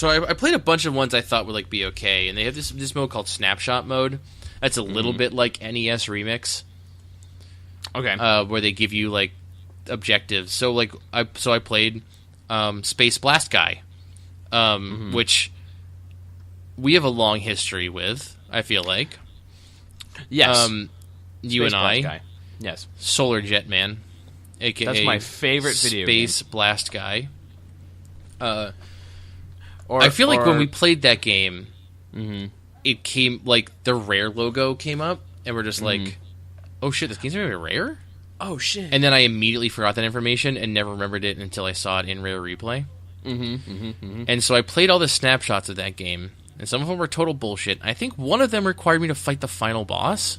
I played a bunch of ones I thought would like be okay, and they have this mode called Snapshot mode. That's a little bit like NES Remix. Okay. Where they give you like objectives. So I played Space Blast Guy, which we have a long history with. I feel like. Yes. You and I. Guy. Yes. Solar Jet Man, aka that's my favorite video game. Space Blast Guy. I feel like when we played that game, it came like the Rare logo came up, and we're just like, "Oh shit, this game's gonna be Rare." Oh shit! And then I immediately forgot that information and never remembered it until I saw it in Rare Replay. And so I played all the snapshots of that game, and some of them were total bullshit. I think one of them required me to fight the final boss,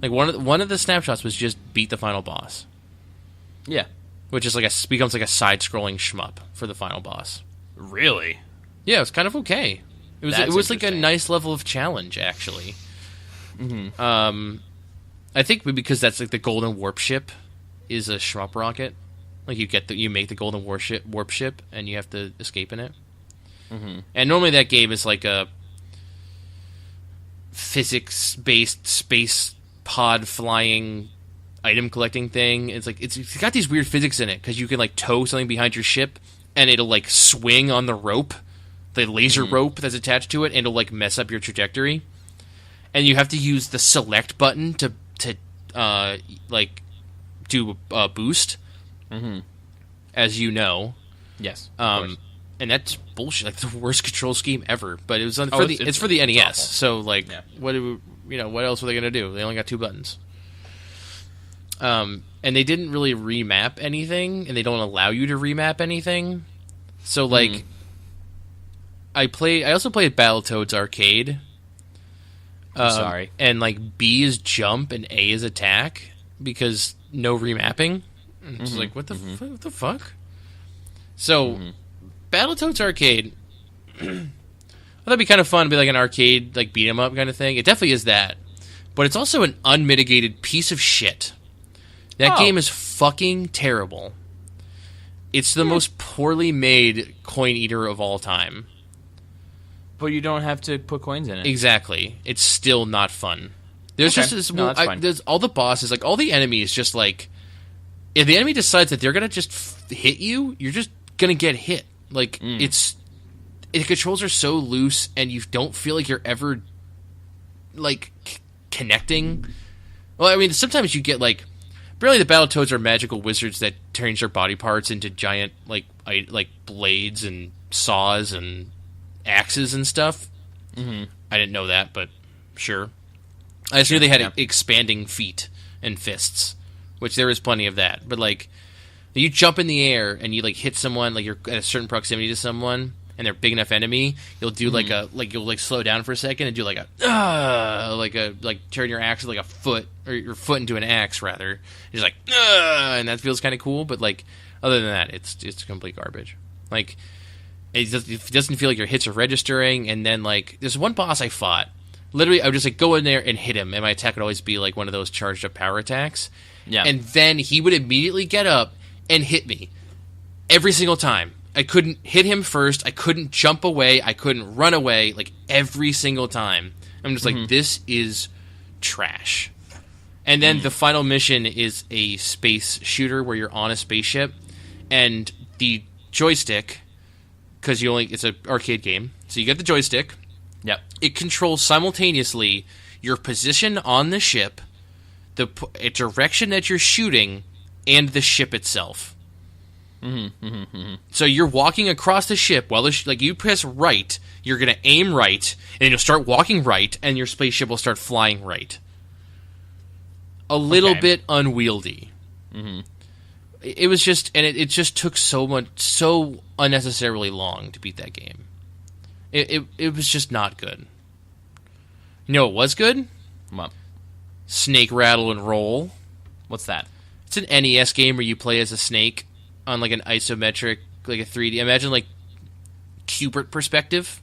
Like one of the snapshots was just beat the final boss, Yeah. which is becomes like a side-scrolling shmup for the final boss. Really? Yeah, it was kind of okay. It was That's like a interesting. nice level of challenge, actually. I think because that's like the golden warp ship is a shmup rocket. Like you make the golden warp ship, and you have to escape in it. And normally that game is like a physics-based space pod flying item collecting thing. It's got these weird physics in it because you can like tow something behind your ship, and it'll like swing on the rope, the laser rope that's attached to it, and it'll like mess up your trajectory. And you have to use the select button to like do a boost, as you know. Yes. Of course. And that's bullshit. Like the worst control scheme ever. But it was it's for the NES. awful. So like, Yeah. what else were they gonna do? They only got 2 buttons. And they didn't really remap anything, and they don't allow you to remap anything. So like, I also played Battletoads Arcade. I'm sorry. And like B is jump and A is attack because no remapping. And it's like what the fuck? So Battletoads Arcade, I thought it'd be kind of fun to be like an arcade like beat 'em up kind of thing. It definitely is that, but it's also an unmitigated piece of shit. That game is fucking terrible. It's the most poorly made coin eater of all time. But you don't have to put coins in it. Exactly. It's still not fun. There's Okay. just this. No, that's fine. There's all the bosses, like all the enemies, just like if the enemy decides that they're gonna just hit you, you're just gonna get hit. Like the controls are so loose, and you don't feel like you're ever like connecting. Well, I mean, sometimes you get like. Apparently, the Battletoads are magical wizards that change their body parts into giant like blades and saws and axes and stuff. I didn't know that, but sure. I just knew they had expanding feet and fists, which there is plenty of that. But like, you jump in the air and you like hit someone, like you're at a certain proximity to someone, and they're a big enough enemy. You'll do you'll slow down for a second and do like turn your axe like a foot or your foot into an axe rather. You're just like and that feels kind of cool. But like other than that, it's complete garbage. Like. It doesn't feel like your hits are registering, and then like there's one boss I fought. Literally, I would just like go in there and hit him, and my attack would always be like one of those charged up power attacks. Yeah. And then he would immediately get up and hit me every single time. I couldn't hit him first. I couldn't jump away. I couldn't run away. Like every single time, I'm just like, this is trash. And then the final mission is a space shooter where you're on a spaceship, and the joystick. Because it's an arcade game, so you get the joystick. Yep. It controls simultaneously your position on the ship, the direction that you're shooting, and the ship itself. So you're walking across the ship while you press right, you're gonna aim right, and then you'll start walking right, and your spaceship will start flying right. A little bit unwieldy. It was just, and it just took so unnecessarily long to beat that game. It was just not good. You know what was good? What? Snake Rattle and Roll. What's that? It's an NES game where you play as a snake on like an isometric, like a 3D. Imagine like Cubert perspective.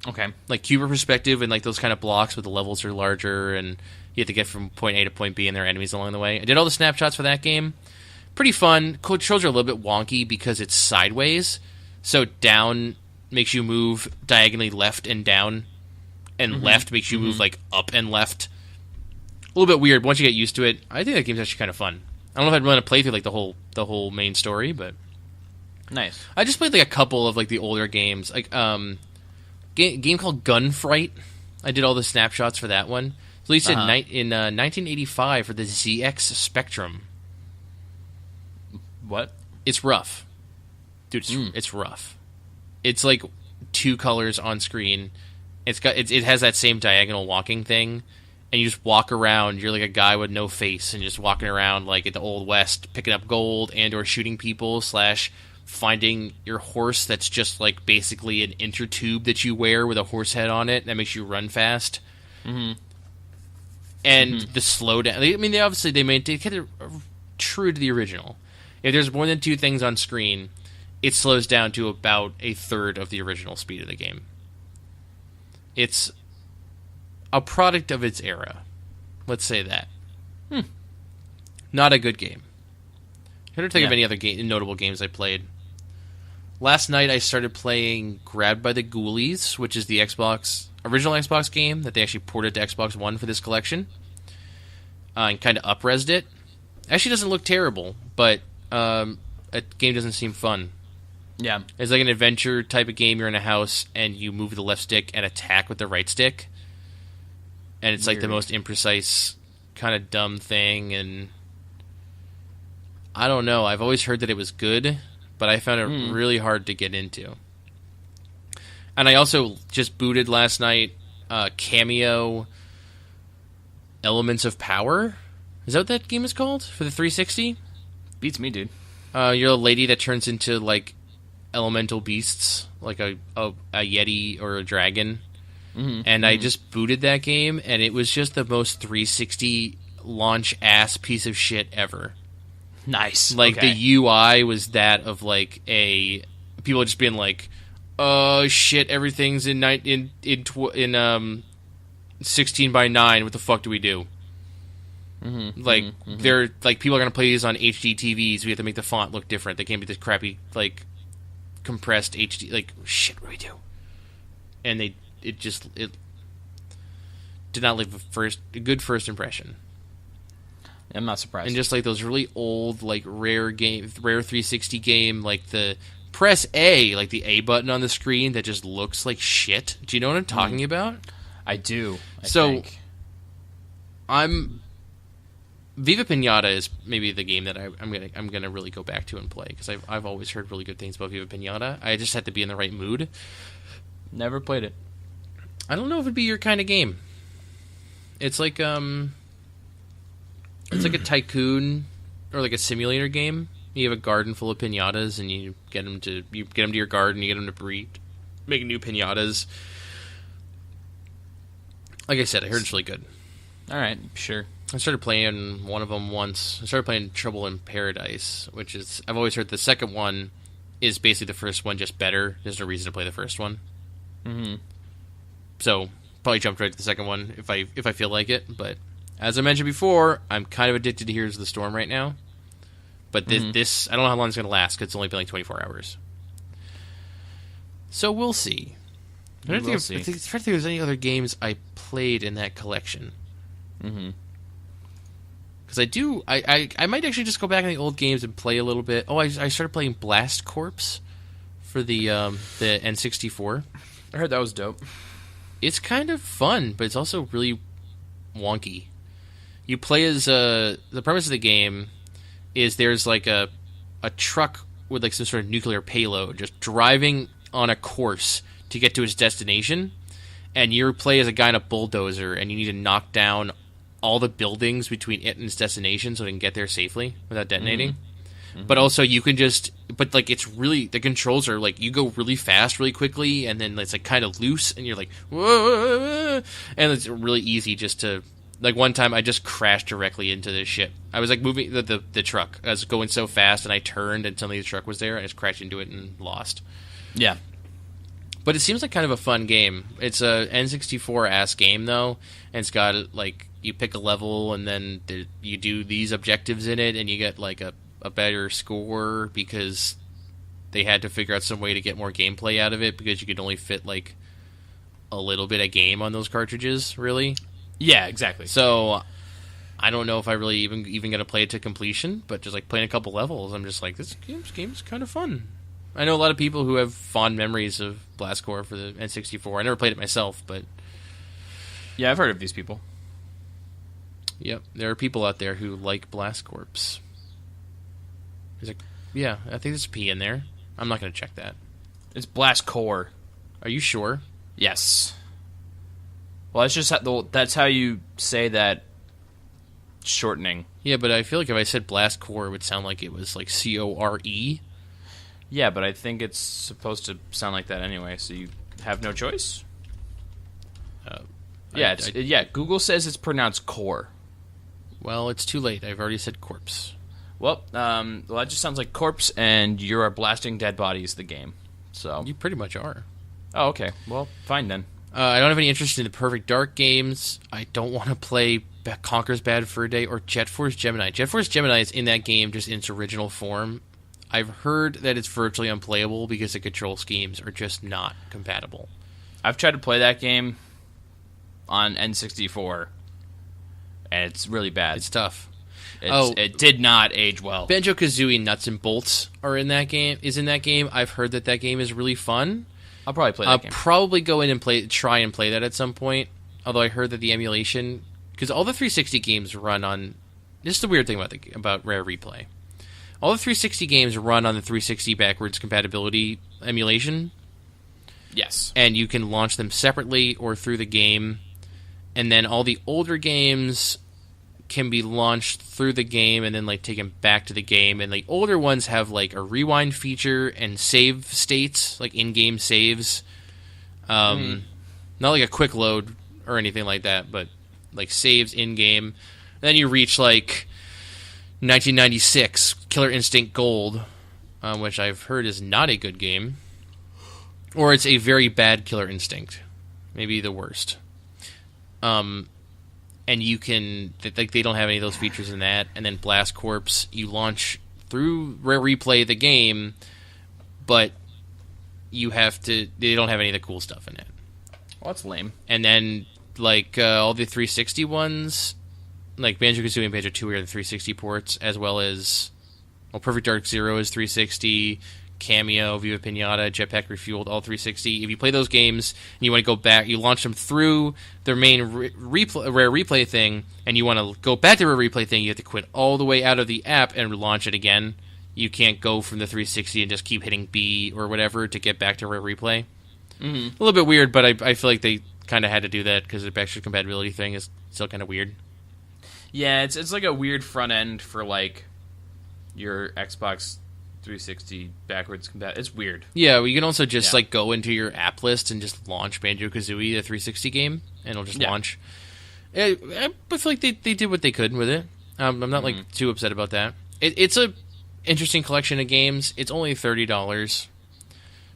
Okay. Like Cubert perspective and like those kind of blocks where the levels are larger and you have to get from point A to point B and there are enemies along the way. I did all the snapshots for that game. Pretty fun. Controls are a little bit wonky because it's sideways. So down makes you move diagonally left and down, and left makes you move like up and left. A little bit weird. Once you get used to it, I think that game's actually kind of fun. I don't know if I'd want to play through like the whole main story, but Nice. I just played like a couple of like the older games, like game called Gunfright. I did all the snapshots for that one. Released in 1985 for the ZX Spectrum. What? It's rough, dude. It's rough. It's like 2 colors on screen. It has that same diagonal walking thing, and you just walk around. You're like a guy with no face, and just walking around like at the Old West, picking up gold and or shooting people / finding your horse. That's just like basically an inner tube that you wear with a horse head on it that makes you run fast. and the slowdown. I mean, they maintain kind of true to the original. If there's more than 2 things on screen, it slows down to about a third of the original speed of the game. It's a product of its era. Let's say that. Not a good game. I don't think of any other notable games I played. Last night I started playing Grabbed by the Ghoulies, which is the original Xbox game that they actually ported to Xbox One for this collection. And kind of up-resed it. Actually doesn't look terrible, but a game doesn't seem fun. Yeah. It's like an adventure type of game. You're in a house, and you move the left stick and attack with the right stick. And it's like the most imprecise, kind of dumb thing, and I don't know. I've always heard that it was good, but I found it really hard to get into. And I also just booted last night Cameo Elements of Power. Is that what that game is called for the 360? Beats me, dude. You're a lady that turns into like elemental beasts, like a yeti or a dragon. And I just booted that game, and it was just the most 360 launch ass piece of shit ever. Nice. Like the UI was that of like people just being like, "Oh shit, everything's in 16:9. What the fuck do we do?" They're like, people are gonna play these on HD TVs. We have to make the font look different. They can't be this crappy like compressed HD. Like, shit, what do we do? And it did not leave a good first impression. I'm not surprised. And just like those really old, like rare 360 game, like the press A, like the A button on the screen that just looks like shit. Do you know what I'm talking about? I do. I think. Viva Pinata is maybe the game that I'm gonna really go back to and play, because I've always heard really good things about Viva Pinata. I just had to be in the right mood. Never played it. I don't know if it'd be your kind of game. It's like it's like a tycoon or like a simulator game. You have a garden full of pinatas, and you get them to your garden. You get them to breed, make new pinatas. Like I said, I heard it's really good. All right, sure. I started playing one of them once. I started playing Trouble in Paradise, which is, I've always heard the second one is basically the first one, just better. There's no reason to play the first one. So probably jumped right to the second one if I feel like it. But as I mentioned before, I'm kind of addicted to Heroes of the Storm right now. But this I don't know how long it's going to last, because it's only been like 24 hours. So we'll see. I don't think there's any other games I played in that collection. Because I might actually just go back in the old games and play a little bit. Oh, I started playing Blast Corps for the N64. I heard that was dope. It's kind of fun, but it's also really wonky. You play as the premise of the game is there's like a truck with like some sort of nuclear payload just driving on a course to get to its destination, and you play as a guy in a bulldozer, and you need to knock down all the buildings between it and its destination so they can get there safely without detonating. But also you can like it's really, the controls are like, you go really fast really quickly, and then it's like kind of loose, and you're like, whoa, and it's really easy just to, like, one time I just crashed directly into this ship. I was like moving the truck. I was going so fast, and I turned, and suddenly the truck was there. I just crashed into it and lost. Yeah. But it seems like kind of a fun game. It's a N64-ass game, though, and it's got, like, you pick a level, and then you do these objectives in it, and you get, like, a better score, because they had to figure out some way to get more gameplay out of it, because you could only fit, like, a little bit of game on those cartridges, really. Yeah, exactly. So I don't know if I really even going to play it to completion, but just, like, playing a couple levels, I'm just like, this game's kind of fun. I know a lot of people who have fond memories of Blast Corps for the N64. I never played it myself, but yeah, I've heard of these people. Yep, there are people out there who like Blast Corps. Yeah, I think there's a P in there. I'm not going to check that. It's Blast Corps. Are you sure? Yes. Well, that's how you say that shortening. Yeah, but I feel like if I said Blast Corps, it would sound like it was like Core. Yeah, but I think it's supposed to sound like that anyway, so you have no choice. Yeah, Google says it's pronounced core. Well, it's too late. I've already said corpse. Well, that just sounds like corpse, and you are blasting dead bodies. The game. So You pretty much are. Oh, okay. Well, fine then. I don't have any interest in the Perfect Dark games. I don't want to play Conker's Bad Fur Day or Jet Force Gemini. Jet Force Gemini is in that game just in its original form. I've heard that it's virtually unplayable because the control schemes are just not compatible. I've tried to play that game on N64, and it's really bad. It's tough. It did not age well. Banjo-Kazooie Nuts and Bolts are in that game. I've heard that game is really fun. I'll probably play that I'll game. probably go in and try and play that at some point. Although I heard that the emulation, because all the 360 games run on. This is the weird thing about Rare Replay. All the 360 games run on the 360 backwards compatibility emulation. Yes. And you can launch them separately or through the game. And then all the older games can be launched through the game and then taken back to the game. And the older ones have a rewind feature and save states, in-game saves. Not like a quick load or anything like that, but saves in-game. Then you reach 1996 Killer Instinct Gold, which I've heard is not a good game. Or it's a very bad Killer Instinct. Maybe the worst. And you can... they don't have any of those features in that. And then Blast Corps, you launch through Rare Replay the game, but you have to... They don't have any of the cool stuff in it. Well, that's lame. And then, all the 360 ones... Banjo-Kazooie and Banjo-Tooie are the 360 ports, as well as... Perfect Dark Zero is 360... Cameo, Viva Pinata, Jetpack Refueled, all 360. If you play those games and you want to go back, you launch them through their main Rare Replay thing, and you want to go back to Rare Replay thing, you have to quit all the way out of the app and launch it again. You can't go from the 360 and just keep hitting B or whatever to get back to Rare Replay. Mm-hmm. A little bit weird, but I feel like they kind of had to do that because the backwards compatibility thing is still kind of weird. Yeah, it's like a weird front end for your Xbox 360 backwards compatible. It's weird. Yeah, well, you can also just go into your app list and just launch Banjo-Kazooie, the 360 game, and it'll just launch. I feel like they did what they could with it. I'm not too upset about that. It's a interesting collection of games. It's only $30,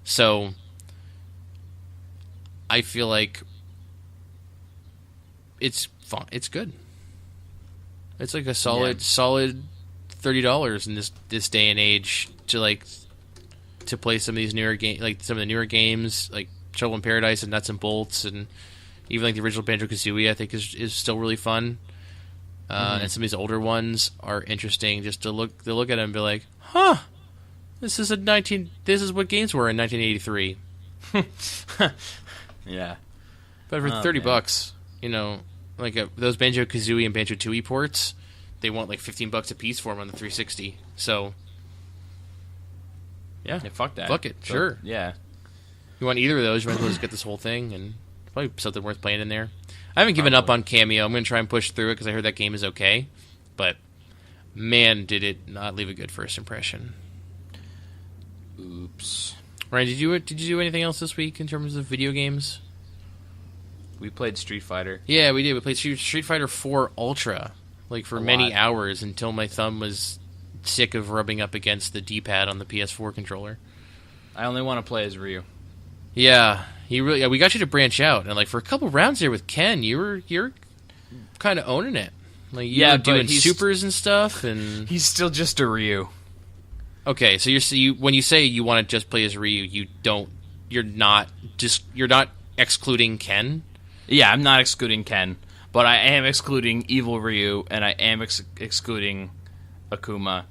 so I feel like it's fun. It's good. It's a solid $30 in this day and age to play some of these newer some of the newer games like Trouble in Paradise and Nuts and Bolts, and even the original Banjo-Kazooie I think is still really fun. And some of these older ones are interesting just to look at them and be like, huh, this is what games were in 1983. Yeah. But for $30, those Banjo-Kazooie and Banjo-Tooie ports, they want $15 a piece for them on the 360. So, yeah, fuck that. Fuck it, so, sure. Yeah. You want either of those, you might as well just get this whole thing, and probably something worth playing in there. I haven't given up on Cameo. I'm going to try and push through it because I heard that game is okay. But, man, did it not leave a good first impression. Oops. Ryan, did you do anything else this week in terms of video games? We played Street Fighter. Yeah, we did. We played Street Fighter 4 Ultra. For many hours until my thumb was sick of rubbing up against the D-pad on the PS4 controller. I only want to play as Ryu. Yeah, we got you to branch out, and for a couple rounds there with Ken, you're kind of owning it. You were doing supers and stuff, and he's still just a Ryu. Okay, so when you say you want to just play as Ryu, you're not excluding Ken. Yeah, I'm not excluding Ken. But I am excluding Evil Ryu, and I am excluding Akuma.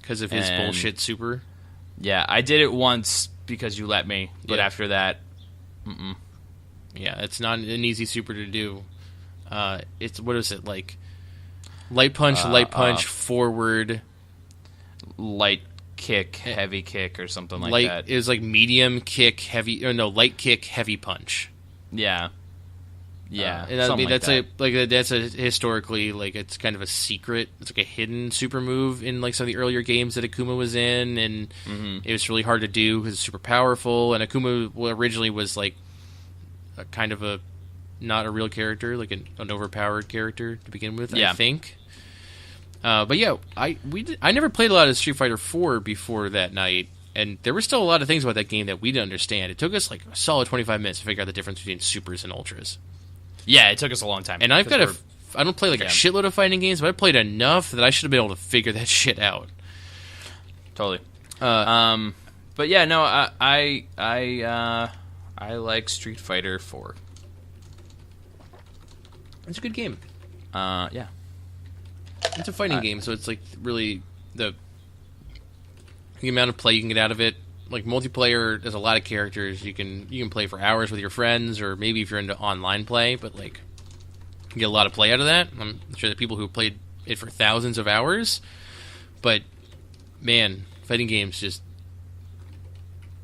Because of his bullshit super? Yeah, I did it once because you let me, but after that, Yeah, it's not an easy super to do. It's, what is it, light punch, forward. Light kick, heavy kick, or something like that. It was medium kick, heavy, or no, light kick, heavy punch. Yeah. Yeah, and that's that's a historically it's kind of a secret. It's a hidden super move in some of the earlier games that Akuma was in, and it was really hard to do because it's super powerful. And Akuma originally was a kind of a not a real character, like an overpowered character to begin with. Yeah. I think. But yeah, I never played a lot of Street Fighter 4 before that night, and there were still a lot of things about that game that we didn't understand. It took us like a solid 25 minutes to figure out the difference between supers and ultras. Yeah, it took us a long time. And I don't play like a shitload of fighting games, but I played enough that I should have been able to figure that shit out. Totally. But yeah, no, I like Street Fighter 4. It's a good game. Yeah. It's a fighting game, so it's like really the amount of play you can get out of it. Like multiplayer, there's a lot of characters you can play for hours with your friends, or maybe if you're into online play. But like, you get a lot of play out of that. I'm sure that people who played it for thousands of hours. But man, fighting games just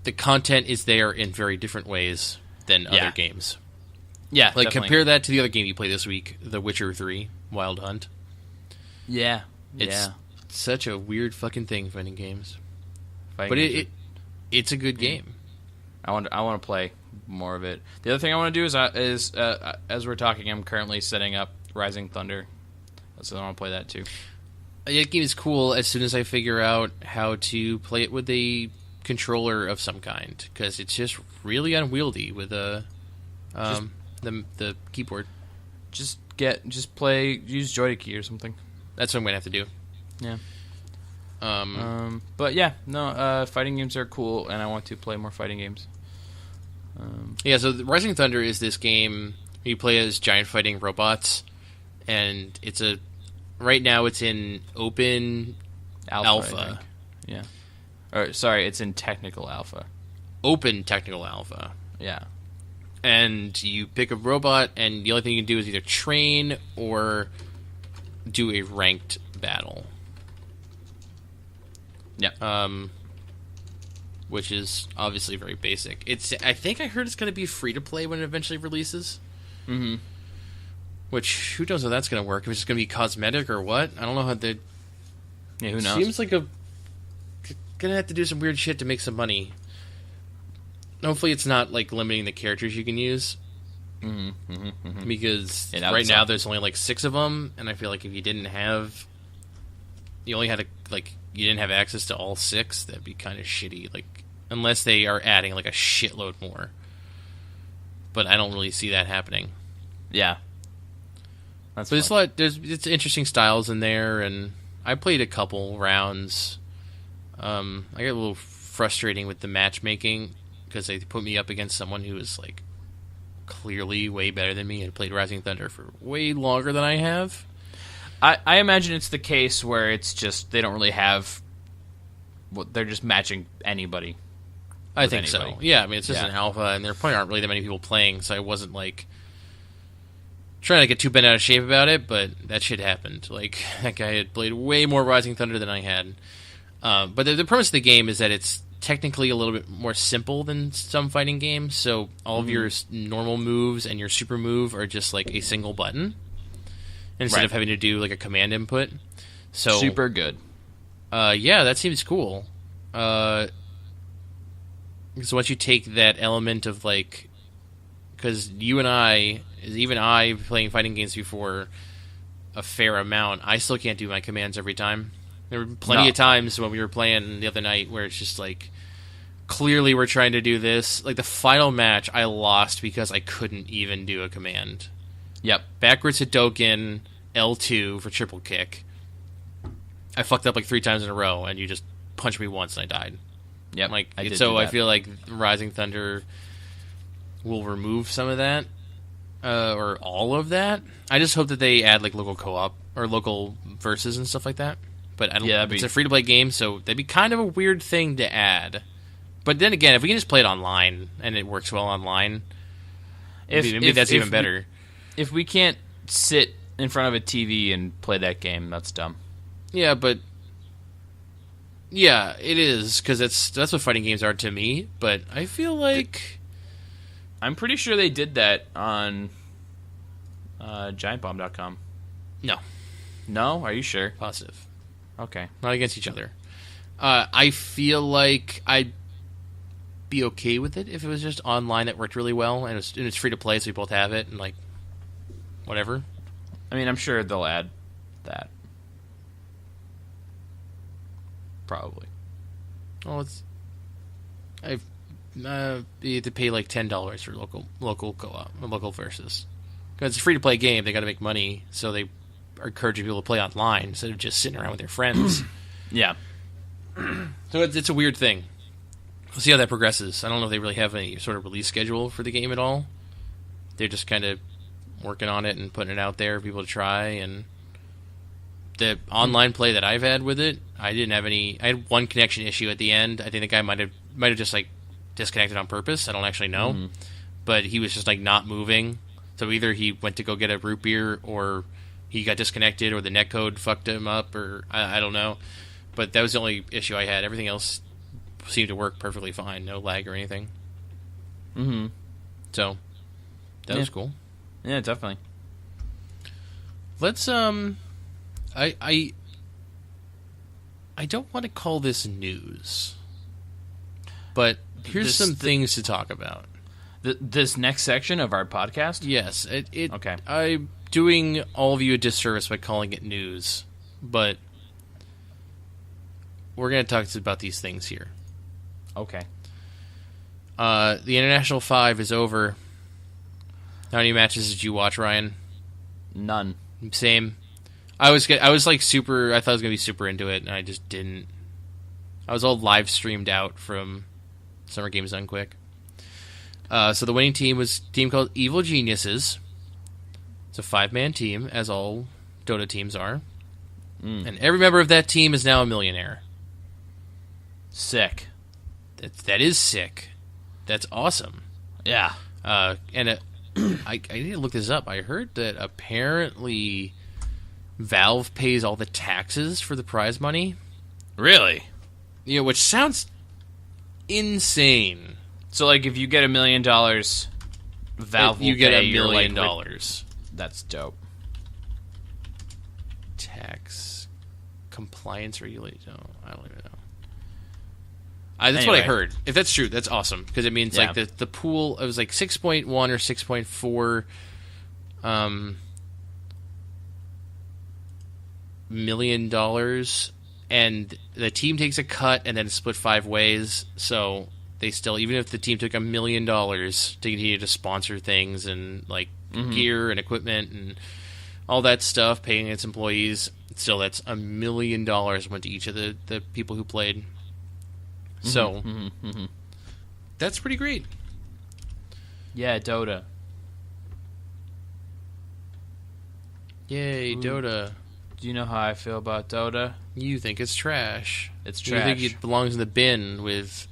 the content is there in very different ways than other games. Yeah, like definitely. compare that to the other game you played this week, The Witcher 3: Wild Hunt. Yeah, It's such a weird fucking thing, fighting games. Fighting But games it's a good game. I want to play more of it. The other thing I want to do is as we're talking, I'm currently setting up Rising Thunder, so I want to play that too. That game is cool as soon as I figure out how to play it with a controller of some kind, because it's just really unwieldy with the keyboard. Just use Joy-Key or something. That's what I'm gonna have to do. Yeah. But yeah, no, fighting games are cool, and I want to play more fighting games. Yeah, so Rising Thunder is this game you play as giant fighting robots, and right now it's in open alpha. I think. Yeah. Or sorry, it's in technical alpha. Open technical alpha. Yeah. And you pick a robot, and the only thing you can do is either train or do a ranked battle. Yeah. Which is obviously very basic. I think I heard it's going to be free to play when it eventually releases. Mm-hmm. Which, who knows how that's going to work? If it's going to be cosmetic or what? I don't know how they. Yeah, who knows? Seems like going to have to do some weird shit to make some money. Hopefully, it's not like limiting the characters you can use. Mm-hmm. Mm-hmm. Mm-hmm. Because right now there's only like 6 of them, and I feel like if you didn't have. You only had you didn't have access to all 6, that'd be kind of shitty. Like, unless they are adding like a shitload more. But I don't really see that happening. Yeah. But it's interesting styles in there, and I played a couple rounds. I got a little frustrating with the matchmaking because they put me up against someone who was like clearly way better than me and played Rising Thunder for way longer than I have. I imagine it's the case where it's just they don't really have. They're just matching anybody. I think so. Yeah, I mean it's just Yeah. an alpha, and there probably aren't really that many people playing, so I wasn't like trying to get too bent out of shape about it. But that shit happened. Like that guy had played way more Rising Thunder than I had. But the premise of the game is that it's technically a little bit more simple than some fighting games. So all of your normal moves and your super move are just like a single button instead of having to do like a command input. So Super good. yeah, that seems cool. So once you take that element of like, because you and I, even I playing fighting games before a fair amount, I still can't do my commands every time. There were plenty of times when we were playing the other night where it's just like, clearly we're trying to do this. Like the final match, I lost because I couldn't even do a command. Yep. Backwards Hadouken, L2 for triple kick. I fucked up like 3 times in a row, and you just punched me once and I died. Yep. Like I did so, do I that. feel like Rising Thunder will remove some of that, or all of that. I just hope that they add like local co-op or local verses and stuff like that. But I don't. Yeah, It's a free-to-play game, so that'd be kind of a weird thing to add. But then again, if we can just play it online and it works well online, maybe that's even better. If we can't sit in front of a TV and play that game, that's dumb. Yeah, but yeah, it is because that's what fighting games are to me. But I feel like I'm pretty sure they did that on GiantBomb.com. no, No, are you sure? positive, Okay. not against each other. I feel like I'd be okay with it if it was just online that worked really well and it's free to play, so we both have it, and like whatever. I mean, I'm sure they'll add that. Probably. Well, you have to pay like $10 for local co-op, local versus. Because it's a free-to-play game, they got to make money, so they are encouraging people to play online instead of just sitting around with their friends. Yeah. So it's a weird thing. We'll see how that progresses. I don't know if they really have any sort of release schedule for the game at all. They're just kind of working on it and putting it out there for people to try. And the online play that I've had with it, I didn't have any. I had one connection issue at the end. I think the guy might have just like disconnected on purpose. I don't actually know, but he was just like not moving. So either he went to go get a root beer, or he got disconnected, or the netcode fucked him up, or I don't know. But that was the only issue I had. Everything else seemed to work perfectly fine, no lag or anything. Mm-hmm. So that was cool. Yeah, definitely. Let's I don't want to call this news, but here's some things to talk about. This next section of our podcast? Yes, Okay. I'm doing all of you a disservice by calling it news, but we're going to talk about these things here. Okay. The International 5 is over. How many matches did you watch, Ryan? None. Same. I was like super. I thought I was gonna be super into it, and I just didn't. I was all live streamed out from Summer Games Done Quick. So the winning team was a team called Evil Geniuses. It's a 5-man team, as all Dota teams are, and every member of that team is now a millionaire. Sick. That is sick. That's awesome. Yeah. I need to look this up. I heard that apparently Valve pays all the taxes for the prize money. Really? You know, which sounds insane. So, like, if you get $1 million, Valve will you get pay $1 your, million. That's dope. Tax compliance regulation. No, I don't even know. That's what I heard. If that's true, that's awesome because it means like the pool. It was like 6.1 or 6.4 million dollars, and the team takes a cut and then split 5 ways. So they still, even if the team took $1 million to continue to sponsor things and like gear and equipment and all that stuff, paying its employees, still that's $1 million went to each of the people who played. So that's pretty great. Yeah, Dota. Yay, Dota. Do you know how I feel about Dota? You think it's trash. It's You trash. think it belongs in the bin with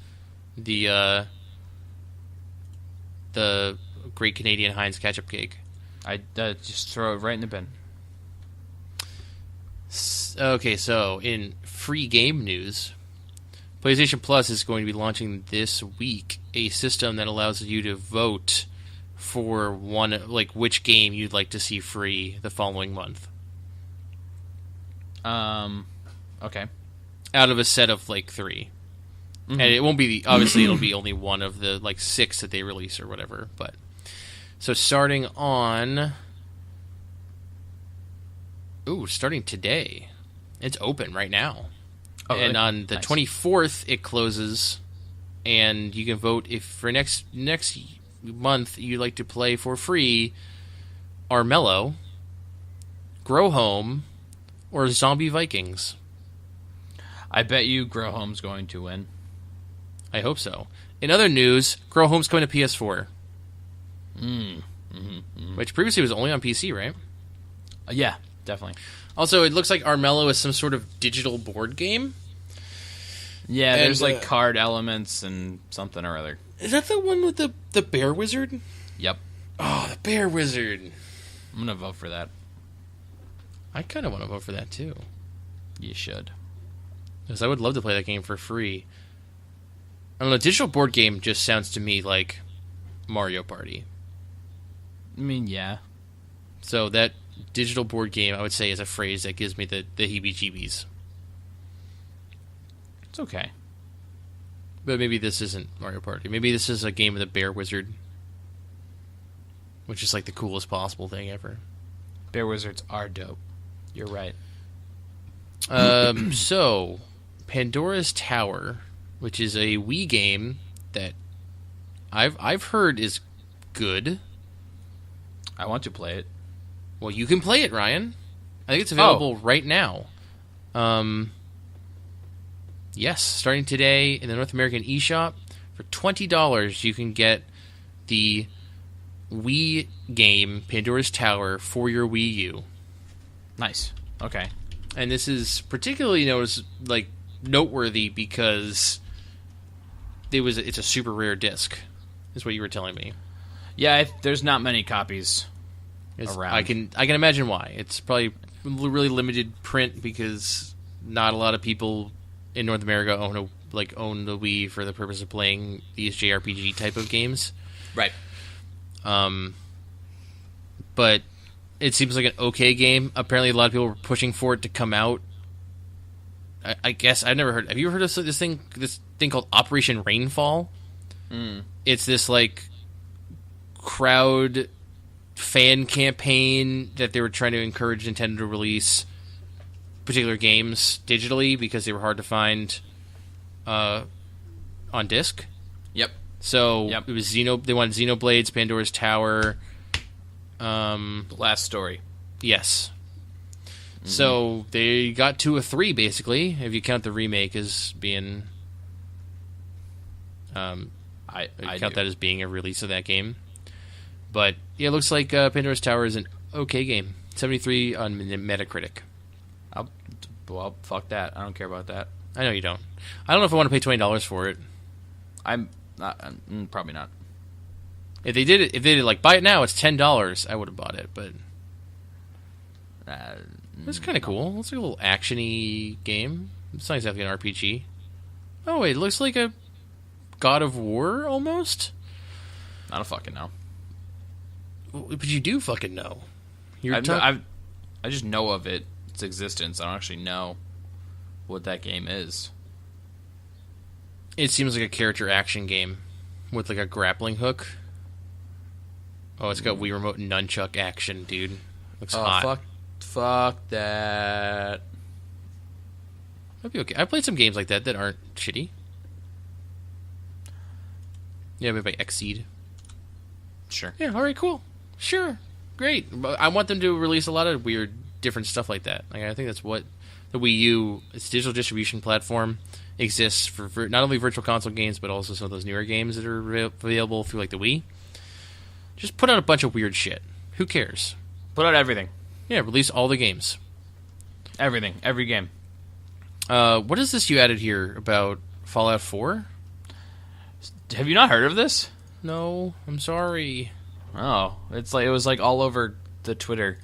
the Great Canadian Heinz ketchup cake. I just throw it right in the bin. Okay, so in free game news, PlayStation Plus is going to be launching this week a system that allows you to vote for which game you'd like to see free the following month. Okay. Out of a set of like 3. And it won't be obviously it'll be only one of the like 6 that they release or whatever, but so starting today. It's open right now. Oh, and really? on the 24th it closes, and you can vote if for next month you'd like to play for free Armello, Grow Home, or Zombie Vikings. I bet you Grow Home's going to win. I hope so. In other news, Grow Home's coming to PS4. Which previously was only on PC, right? Yeah, definitely. Also, it looks like Armello is some sort of digital board game. Yeah, And, there's like card elements and something or other. Is that the one with the Bear Wizard? Yep. Oh, the Bear Wizard. I'm going to vote for that. I kind of want to vote for that, too. You should. Because I would love to play that game for free. I don't know, digital board game just sounds to me like Mario Party. I mean, yeah. So that digital board game, I would say, is a phrase that gives me the heebie-jeebies. It's okay. But maybe this isn't Mario Party. Maybe this is a game of the Bear Wizard. Which is like the coolest possible thing ever. Bear Wizards are dope. You're right. So, Pandora's Tower, which is a Wii game that I've heard is good. I want to play it. Well, you can play it, Ryan. I think it's available right now. Yes, starting today in the North American eShop for $20, you can get the Wii game Pandora's Tower for your Wii U. Nice. Okay. And this is particularly noteworthy because it's a super rare disc, is what you were telling me. Yeah, there's not many copies around. I can imagine why. It's probably really limited print because not a lot of people in North America own the Wii for the purpose of playing these JRPG type of games. Right. But it seems like an okay game. Apparently, a lot of people were pushing for it to come out. I guess I've never heard. Have you heard of this thing called Operation Rainfall? It's this crowd fan campaign that they were trying to encourage Nintendo to release particular games digitally because they were hard to find on disc. Yep. So it was they wanted Xenoblades, Pandora's Tower. The Last Story. Yes. Mm-hmm. So they got 2 of 3 basically, if you count the remake as being. I count that as being a release of that game. But yeah, it looks like Pandora's Tower is an okay game. 73 on Metacritic. Well, fuck that. I don't care about that. I know you don't. I don't know if I want to pay $20 for it. I'm not. Probably not. If they did buy it now, it's $10. I would have bought it, but it's kind of cool. It's like a little action-y game. It's not exactly an RPG. Oh wait, it looks like a God of War almost. I don't fucking know. But you do fucking know. I just know of its existence. I don't actually know what that game is. It seems like a character action game with a grappling hook. Oh, it's got Wii Remote and nunchuck action, dude. Looks hot. Fuck that. That'd be okay. I played some games like that aren't shitty. Yeah, made by Xseed. Sure. Yeah, alright, cool. Sure. Great. I want them to release a lot of weird, different stuff like that. I think that's what the Wii U, its digital distribution platform, exists for not only virtual console games, but also some of those newer games that are available through the Wii. Just put out a bunch of weird shit. Who cares? Put out everything. Yeah, release all the games. Everything. Every game. What is this you added here about Fallout 4? Have you not heard of this? No, I'm sorry. Oh, it was all over the Twitter.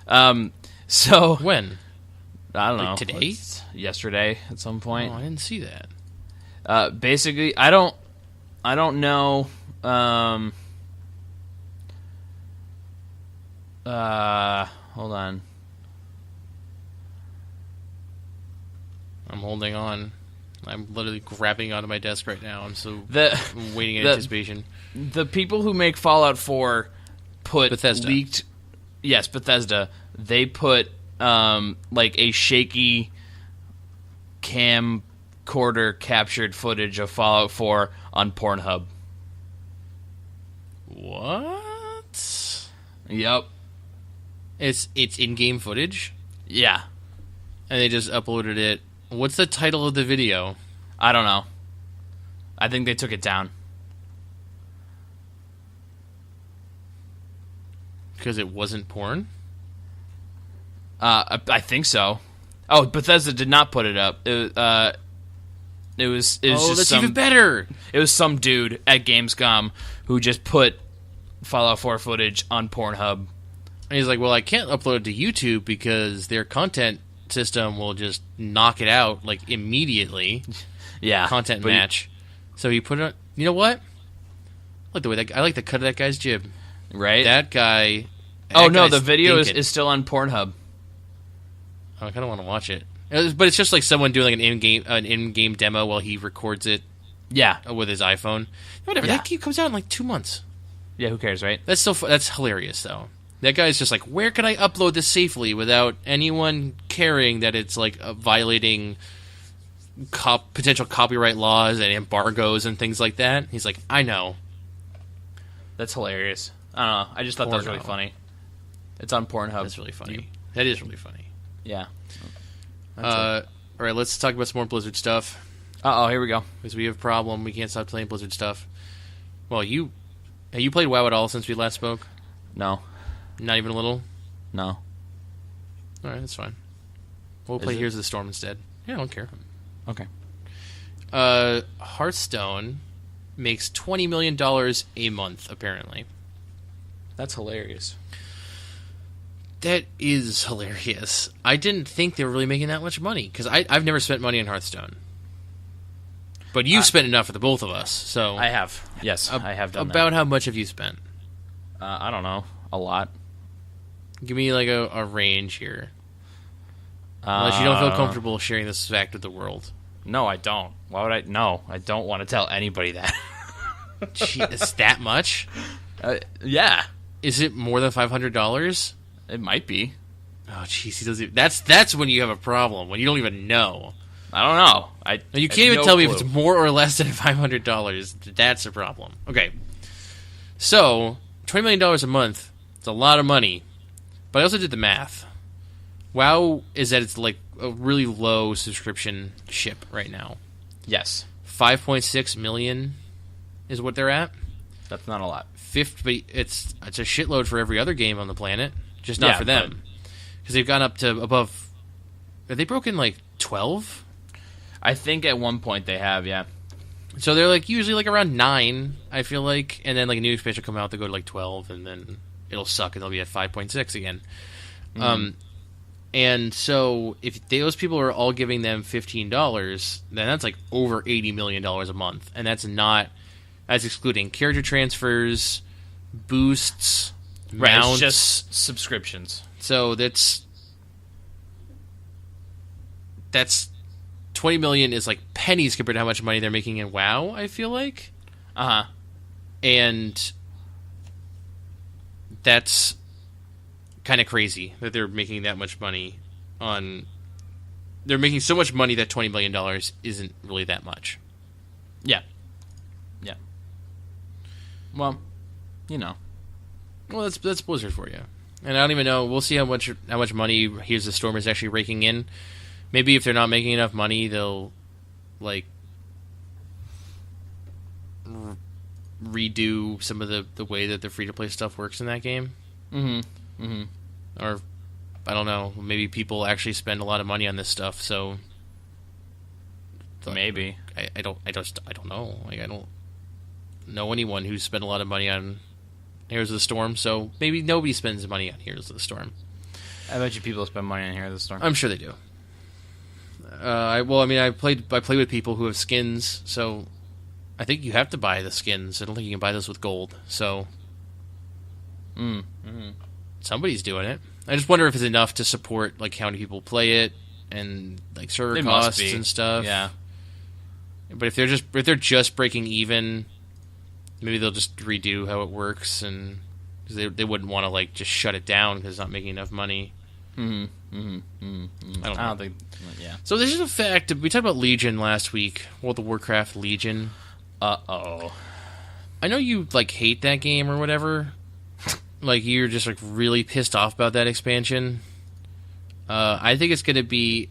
So when? I don't know. Today? Yesterday at some point. Oh, I didn't see that. Basically, I don't know. Hold on. I'm holding on. I'm literally grabbing onto my desk right now. I'm waiting in anticipation. The people who make Fallout 4 put Bethesda. leaked. Yes, Bethesda. They put a shaky camcorder captured footage of Fallout 4 on Pornhub. What? Yep. It's in-game footage? Yeah. And they just uploaded it. What's the title of the video? I don't know. I think they took it down. Because it wasn't porn? I think so. Oh, Bethesda did not put it up. It was just that's even better. It was some dude at Gamescom who just put Fallout 4 footage on Pornhub. And he's like, well, I can't upload it to YouTube because their content system will just knock it out immediately. Yeah, content match. So he put it on. You know what? I like the cut of that guy's jib. Right, that guy. Oh no, the video is still on Pornhub. Oh, I kind of want to watch it, but it's just someone doing an in-game demo while he records it. Yeah, with his iPhone. Whatever. Yeah. That game comes out in 2 months. Yeah, who cares, right? That's hilarious though. That guy's just like, where can I upload this safely without anyone caring that it's like violating potential copyright laws and embargoes and things like that? He's like, I know. That's hilarious. I don't know. I just thought that was really funny. It's on Pornhub. That's really funny. That is really funny. Yeah. All right, let's talk about some more Blizzard stuff. Here we go. Because we have a problem. We can't stop playing Blizzard stuff. Well, have you played WoW at all since we last spoke? No. Not even a little? No. All right, that's fine. We'll play Here's the Storm instead. Yeah, I don't care. Okay. Hearthstone makes $20 million a month, apparently. That's hilarious. That is hilarious. I didn't think they were really making that much money, because I've never spent money on Hearthstone. But you've spent enough for the both of us, so... I have. Yes, I have done About how much have you spent? I don't know. A lot. Give me, like, a range here. Unless you don't feel comfortable sharing this fact with the world. No, I don't. Why would I? No, I don't want to tell anybody that. Gee, is that much? Yeah. Is it more than $500? It might be. Oh, jeez, he doesn't. That's when you have a problem. When you don't even know. I don't know. You can't even tell me if it's more or less than $500. That's a problem. Okay. So, $20 million a month. It's a lot of money. But I also did the math. WoW is at its like a really low subscription ship right now. Yes. 5.6 million is what they're at. That's not a lot. But it's a shitload for every other game on the planet, just not for them. Because they've gone up to above. Have they broken like 12? I think at one point they have, yeah. So they're like usually like around 9, I feel like, and then like a new expansion will come out, they go to like 12, and then it'll suck and they'll be at 5.6 again. Mm-hmm. And so if those people are all giving them $15, then that's like over $80 million a month, and that's excluding character transfers, boosts, mounts. It's just subscriptions. So that's $20 million is like pennies compared to how much money they're making in WoW, I feel like. And that's kind of crazy that they're making that much money on. They're making so much money that $20 million isn't really that much. Yeah. Yeah. Well, you know. Well, that's Blizzard for you. And I don't even know. We'll see how much money Here's the Storm is actually raking in. Maybe if they're not making enough money, they'll like redo some of the way that the free to play stuff works in that game. Mm-hmm. Mm-hmm. Or I don't know. Maybe people actually spend a lot of money on this stuff. So maybe I don't know. Like I don't know anyone who's spent a lot of money on Heroes of the Storm. So maybe nobody spends money on Heroes of the Storm. I bet you people spend money on Heroes of the Storm. I'm sure they do. I played with people who have skins, so I think you have to buy the skins. I don't think you can buy those with gold. So, somebody's doing it. I just wonder if it's enough to support like how many people play it and like server costs and stuff. Yeah. But if they're just breaking even, maybe they'll just redo how it works, and because they wouldn't want to like just shut it down because it's not making enough money. I don't think. Yeah. So this is a fact. We talked about Legion last week. World of Warcraft Legion. Uh-oh. I know you like hate that game or whatever. Like you're just like really pissed off about that expansion. I think it's gonna be.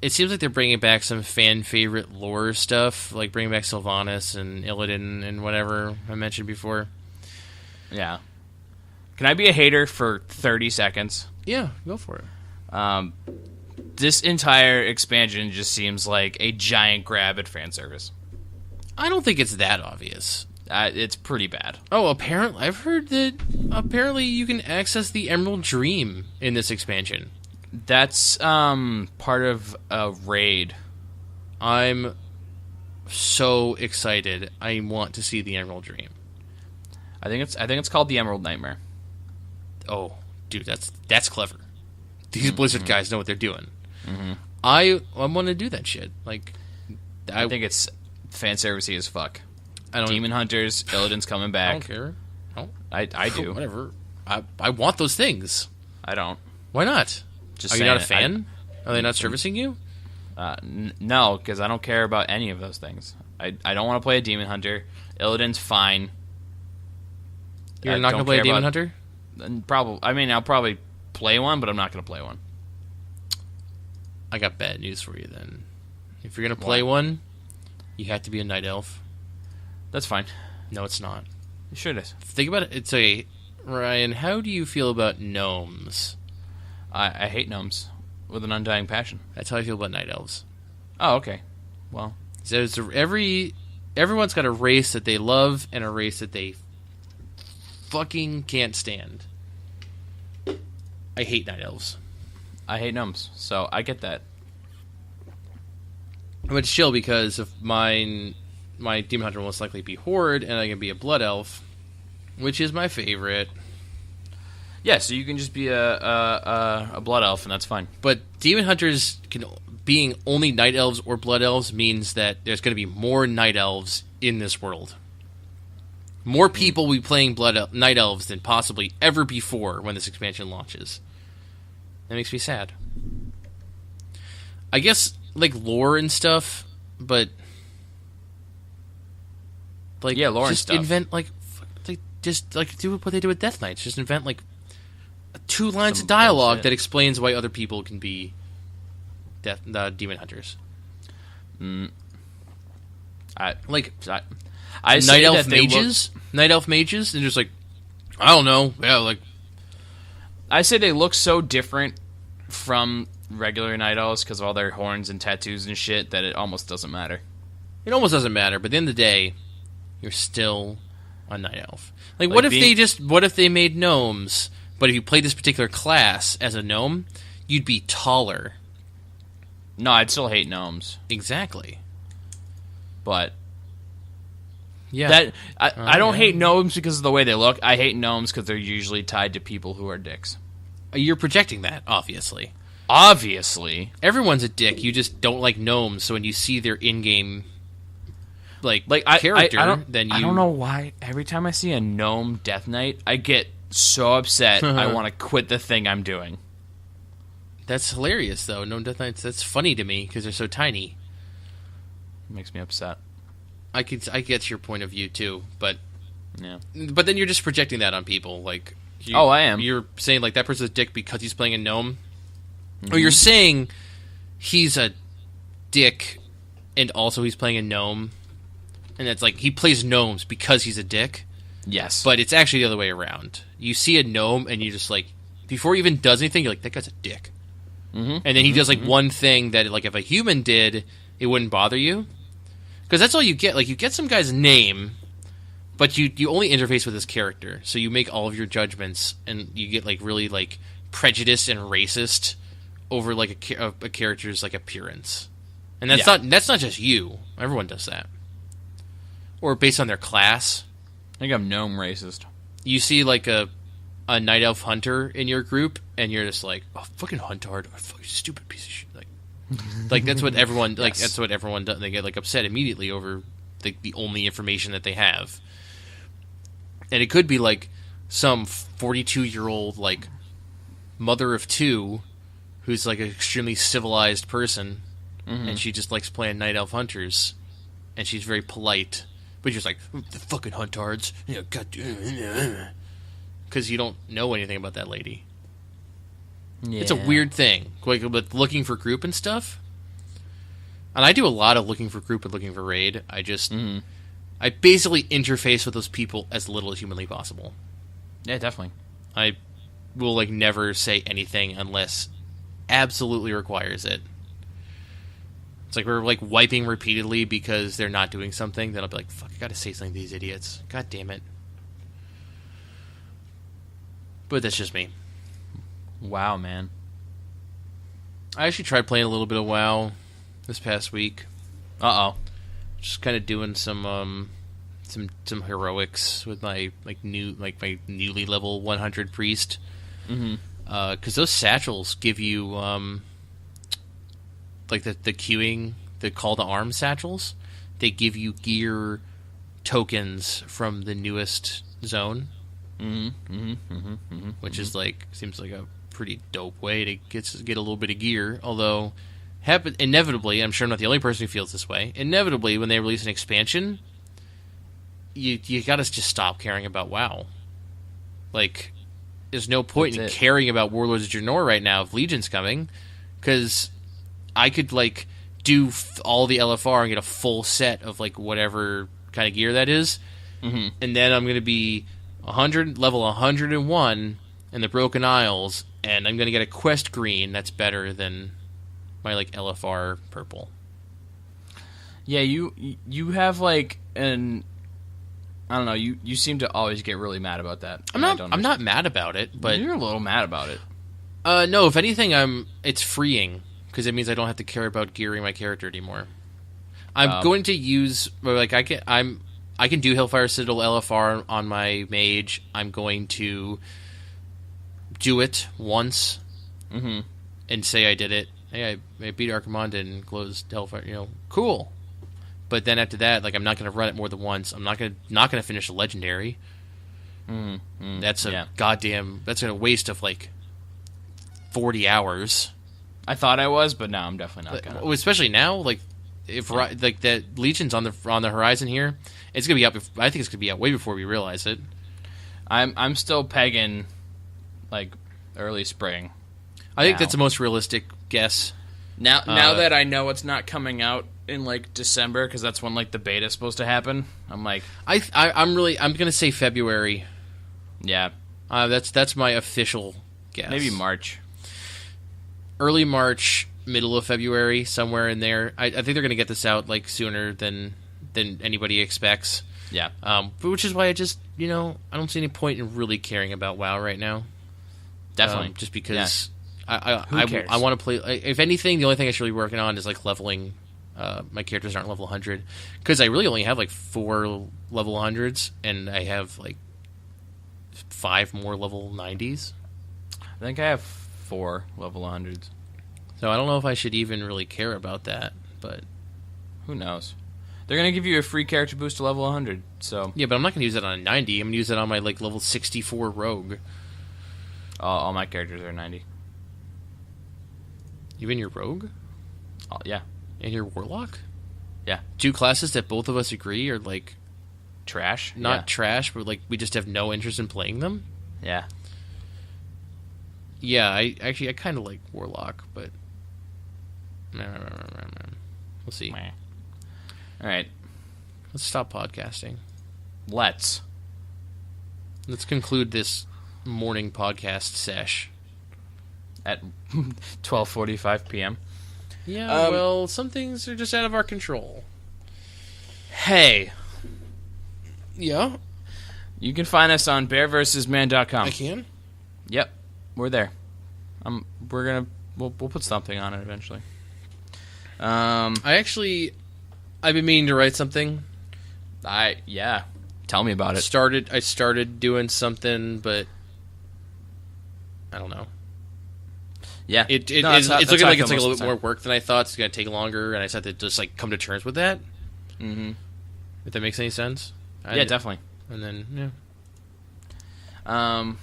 It seems like they're bringing back some fan favorite lore stuff, like bringing back Sylvanas and Illidan and whatever I mentioned before. Yeah. Can I be a hater for 30 seconds? Yeah, go for it. This entire expansion just seems like a giant grab at fan service. I don't think it's that obvious. It's pretty bad. Oh, apparently, I've heard that apparently you can access the Emerald Dream in this expansion. That's part of a raid. I'm so excited. I want to see the Emerald Dream. I think it's called the Emerald Nightmare. Oh, dude, that's clever. These Blizzard guys know what they're doing. I want to do that shit. Like, I think it's fan servicey as fuck. I don't. Demon Hunters, Illidan's coming back. I don't care. I do. Whatever. I want those things. I don't. Why not? Just Are you saying not a fan? Are they not servicing you? No, because I don't care about any of those things. I don't want to play a Demon Hunter. Illidan's fine. You're not going to play a Demon Hunter? Probably. I mean, I'll probably play one, but I'm not going to play one. I got bad news for you then. If you're going to play one, you have to be a Night Elf. That's fine. No, it's not. It sure is. Think about it. It's a... Ryan, how do you feel about gnomes? I hate gnomes with an undying passion. That's how I feel about Night Elves. Oh, okay. Well, So everyone's got a race that they love and a race that they fucking can't stand. I hate Night Elves. I hate gnomes, so I get that. But it's chill because of my Demon Hunter will most likely be Horde, and I can be a Blood Elf, which is my favorite. Yeah, so you can just be a blood elf, and that's fine. But Demon Hunters being only Night Elves or Blood Elves means that there's going to be more Night Elves in this world. More people will be playing Night Elves than possibly ever before when this expansion launches. That makes me sad. I guess, like, lore and stuff, but... Like, yeah, lore and just stuff. invent, like, just, like, do what they do with Death Knights. Just invent, like, 2 lines of dialogue bullshit that explains why other people can be Demon Hunters. I Night say Elf that they mages? Night Elf mages? And just like, I don't know. Yeah, like... I say they look so different from regular Night Elves because of all their horns and tattoos and shit that it almost doesn't matter. It almost doesn't matter, but at the end of the day, you're still a Night Elf. Like what if they made gnomes, but if you played this particular class as a gnome, you'd be taller. No, I'd still hate gnomes. Exactly. But... yeah. I don't hate gnomes because of the way they look. I hate gnomes because they're usually tied to people who are dicks. You're projecting that, obviously. Obviously. Everyone's a dick. You just don't like gnomes, so when you see their in-game character, then you... I don't know why. Every time I see a gnome Death Knight, I get so upset I want to quit the thing I'm doing. That's hilarious, though. Gnome Death Knights, that's funny to me because they're so tiny. It makes me upset. I get your point of view too, but Yeah. But then you're just projecting that on people, like. I am. You're saying like that person's a dick because he's playing a gnome, or you're saying he's a dick, and also he's playing a gnome, and it's like he plays gnomes because he's a dick. Yes, but it's actually the other way around. You see a gnome, and you just like before he even does anything, you're like that guy's a dick, and then he does like one thing that like if a human did, it wouldn't bother you. Because that's all you get. Like, you get some guy's name, but you only interface with his character. So you make all of your judgments, and you get, like, really, like, prejudiced and racist over, like, a character's, like, appearance. And that's not just you. Everyone does that. Or based on their class. I think I'm gnome racist. You see, like, a Night Elf Hunter in your group, and you're just like, oh, fucking Huntard. Oh, fucking stupid piece of shit. Like that's what everyone That's what everyone does. They get like upset immediately over the only information that they have, and it could be like some 42-year-old like mother of 2 who's like an extremely civilized person, and she just likes playing Night Elf Hunters, and she's very polite, but you're just like the fucking Huntards, because you don't know anything about that lady. Yeah. It's a weird thing, like with looking for group and stuff. And I do a lot of looking for group and looking for raid. I just, I basically interface with those people as little as humanly possible. Yeah, definitely. I will like never say anything unless absolutely requires it. It's like we're like wiping repeatedly because they're not doing something. Then I'll be like, "Fuck, I gotta say something to these idiots." God damn it! But that's just me. Wow, man. I actually tried playing a little bit of WoW this past week. Just kind of doing some heroics with my my newly level 100 priest. Because those satchels give you like the queuing, the call to arms satchels. They give you gear tokens from the newest zone. which is like seems like a pretty dope way to get a little bit of gear. Although, inevitably, I'm sure I'm not the only person who feels this way. Inevitably, when they release an expansion, you gotta just stop caring about WoW. Like, there's no point in caring about Warlords of Draenor right now if Legion's coming, because I could like do all the LFR and get a full set of like whatever kind of gear that is, and then I'm gonna be level 101 in the Broken Isles, and I'm gonna get a quest green that's better than my like LFR purple. Yeah, you have like an. I don't know. You seem to always get really mad about that. I'm not mad about it, but you're a little mad about it. No, if anything, it's freeing because it means I don't have to care about gearing my character anymore. I'm going to use like I can do Hellfire Citadel LFR on my mage. I'm going to do it once and say I did it. Hey, I beat Archimonde and closed Hellfire. Cool. But then after that, like I'm not going to run it more than once. I'm not going to finish a legendary. That's that's a waste of like 40 hours. I thought I was, but now I'm definitely not gonna. Especially now, like if like that Legion's on the horizon here, it's gonna be up. I think it's gonna be out way before we realize it. I'm still pegging like early spring. I think that's the most realistic guess. Now that I know it's not coming out in like December, because that's when like the beta's supposed to happen, I'm like I'm gonna say February. Yeah, that's my official guess. Maybe March, early March, middle of February, somewhere in there. I think they're gonna get this out like sooner than anybody expects. Yeah. Which is why I just I don't see any point in really caring about WoW right now. Definitely, just because. Yeah. I want to play. If anything, the only thing I should be working on is like leveling. My characters aren't level 100 because I really only have like 4 level 100s, and I have like 5 more level 90s. I think I have 4 level 100s. So I don't know if I should even really care about that, but who knows? They're gonna give you a free character boost to level 100. So yeah, but I'm not gonna use it on a 90. I'm gonna use it on my like level 64 rogue. All my characters are 90. Even your rogue? Yeah. And your warlock? Yeah. 2 classes that both of us agree are like trash. Not trash, but like we just have no interest in playing them. Yeah. Yeah, I kind of like warlock, but we'll see. All right. Let's stop podcasting. Let's conclude this morning podcast sesh at 12:45 p.m. Yeah, well, some things are just out of our control. Hey. Yeah? You can find us on bearversusman.com. I can? Yep. We're there. We'll put something on it eventually. I've been meaning to write something. Tell me about it. I started doing something, but I don't know. Yeah, it's looking like it's like a little bit more work than I thought. It's going to take longer, and I just have to just like come to terms with that. Mm-hmm. If that makes any sense. Yeah, definitely. And then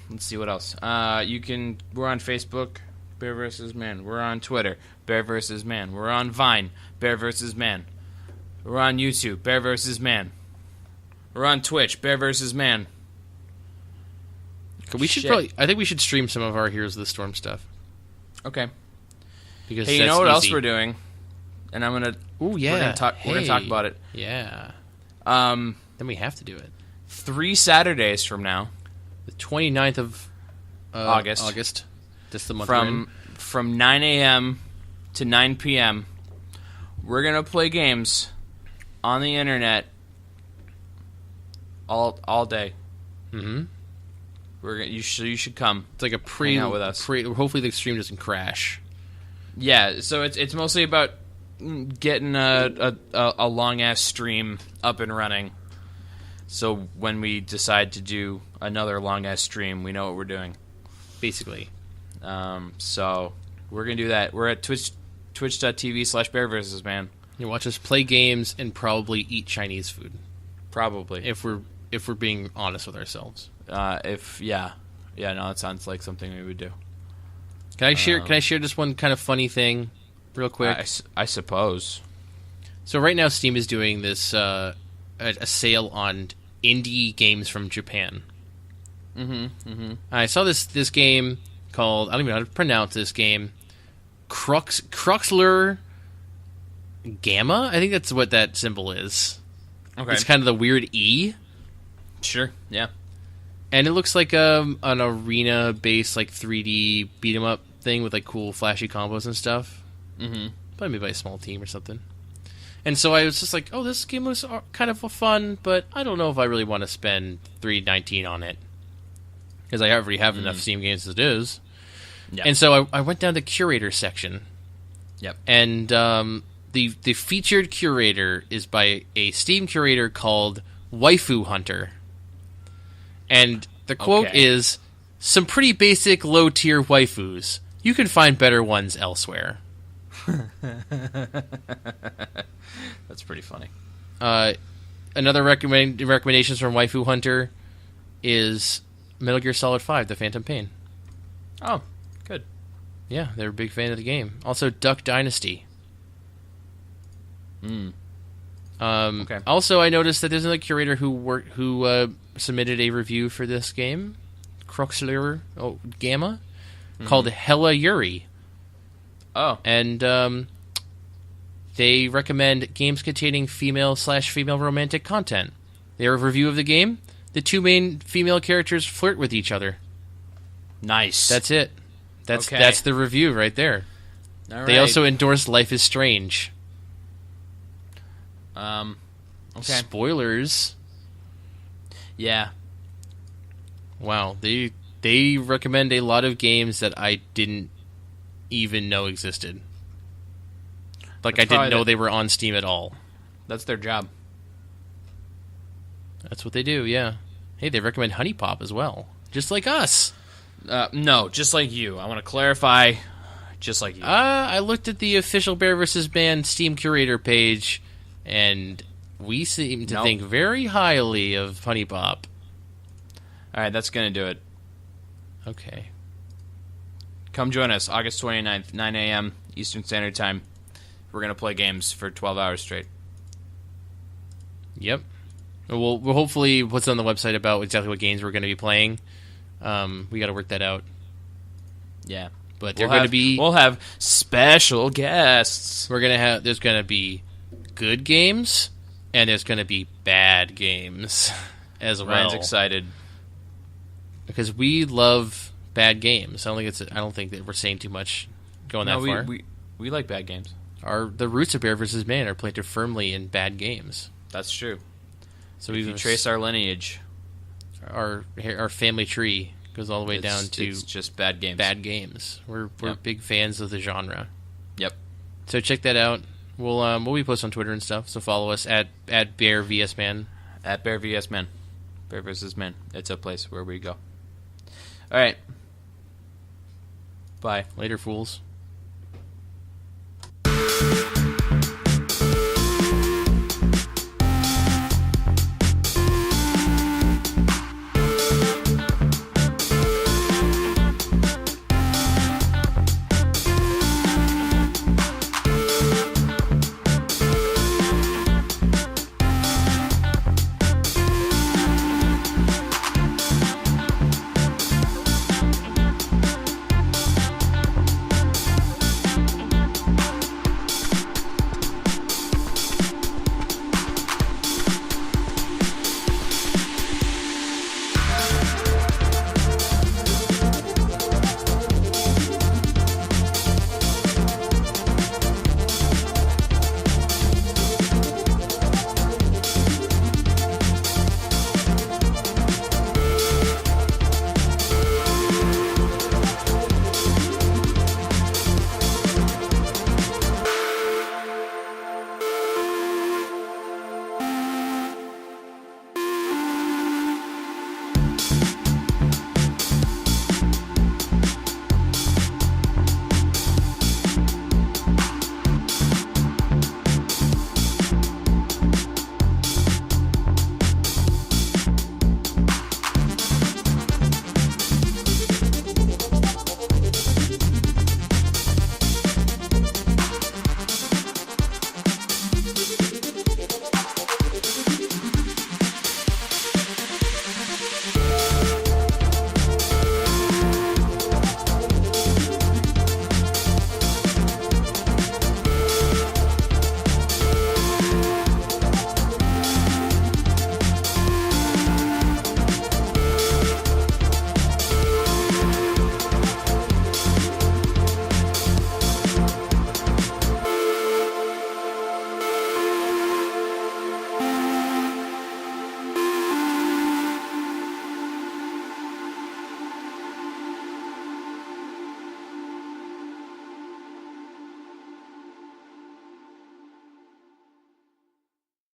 let's see what else. We're on Facebook, Bear vs. Man. We're on Twitter, Bear vs. Man. We're on Vine, Bear vs. Man. We're on YouTube, Bear vs. Man. We're on Twitch, Bear vs. Man. I think we should stream some of our Heroes of the Storm stuff. Okay. Because you know what else we're doing? And I'm gonna. Oh yeah. We're gonna talk about it. Yeah. Then we have to do it. 3 Saturdays from now, the 29th of August. Just the month from 9 a.m. to 9 p.m. We're gonna play games on the internet all day. Mm-hmm. You should come. It's like a hang out with us. Hopefully the stream doesn't crash. Yeah, so it's mostly about getting a long ass stream up and running. So when we decide to do another long ass stream, we know what we're doing. Basically. So we're gonna do that. We're at twitch.tv/bearversusman. You watch us play games and probably eat Chinese food. Probably. If we're if we're being honest with ourselves. No, that sounds like something we would do. Can I share? Can I share just one kind of funny thing, real quick? I suppose. So right now, Steam is doing this a sale on indie games from Japan. I saw this game called, I don't even know how to pronounce this game, Cruxler Gamma. I think that's what that symbol is. Okay. It's kind of the weird E. Sure. Yeah. And it looks like an arena-based, like, 3D beat-em-up thing with, like, cool, flashy combos and stuff. Mm-hmm. Probably made by a small team or something. And so I was just like, oh, this game looks kind of fun, but I don't know if I really want to spend $3.19 on it. Because I already have enough Steam games as it is. Yep. And so I went down to curator section. Yep. And the featured curator is by a Steam curator called Waifu Hunter. And the quote is, some pretty basic low-tier waifus. You can find better ones elsewhere. That's pretty funny. Another recommendations from Waifu Hunter is Metal Gear Solid 5, The Phantom Pain. Oh, good. Yeah, they're a big fan of the game. Also, Duck Dynasty. Okay. Also, I noticed that there's another curator who submitted a review for this game, Cruxler Gamma, called Hella Yuri. Oh. And they recommend games containing female/female romantic content. Their review of the game: the two main female characters flirt with each other. Nice. That's it. That's the review right there. All They right. also endorse Life is Strange. Okay. Spoilers. Yeah. Wow, they recommend a lot of games that I didn't even know existed. Like, That's I didn't probably know they were on Steam at all. That's their job. That's what they do, yeah. Hey, they recommend Honey Pop as well. Just like us. No, just like you. I want to clarify, just like you. I looked at the official Bear vs. Band Steam Curator page, and we seem to think very highly of Honey Pop. All right, that's going to do it. Okay. Come join us August 29th, 9 a.m. Eastern Standard Time. We're going to play games for 12 hours straight. Yep. We'll hopefully what's on the website about exactly what games we're going to be playing. We got to work that out. Yeah. But we'll have special guests. There's going to be good games and there's going to be bad games as well. Ryan's excited because we love bad games. I don't think that we're saying too much going that far. We like bad games. The roots of Bear vs. Man are planted firmly in bad games. That's true. So if you trace our lineage, our family tree goes all the way down to it's just bad games. Bad games. We're big fans of the genre. Yep. So check that out. We'll be posting on Twitter and stuff. So follow us at Bear vs. Man. At Bear vs. Man. Bear vs. Man. It's a place where we go. All right. Bye. Later, fools.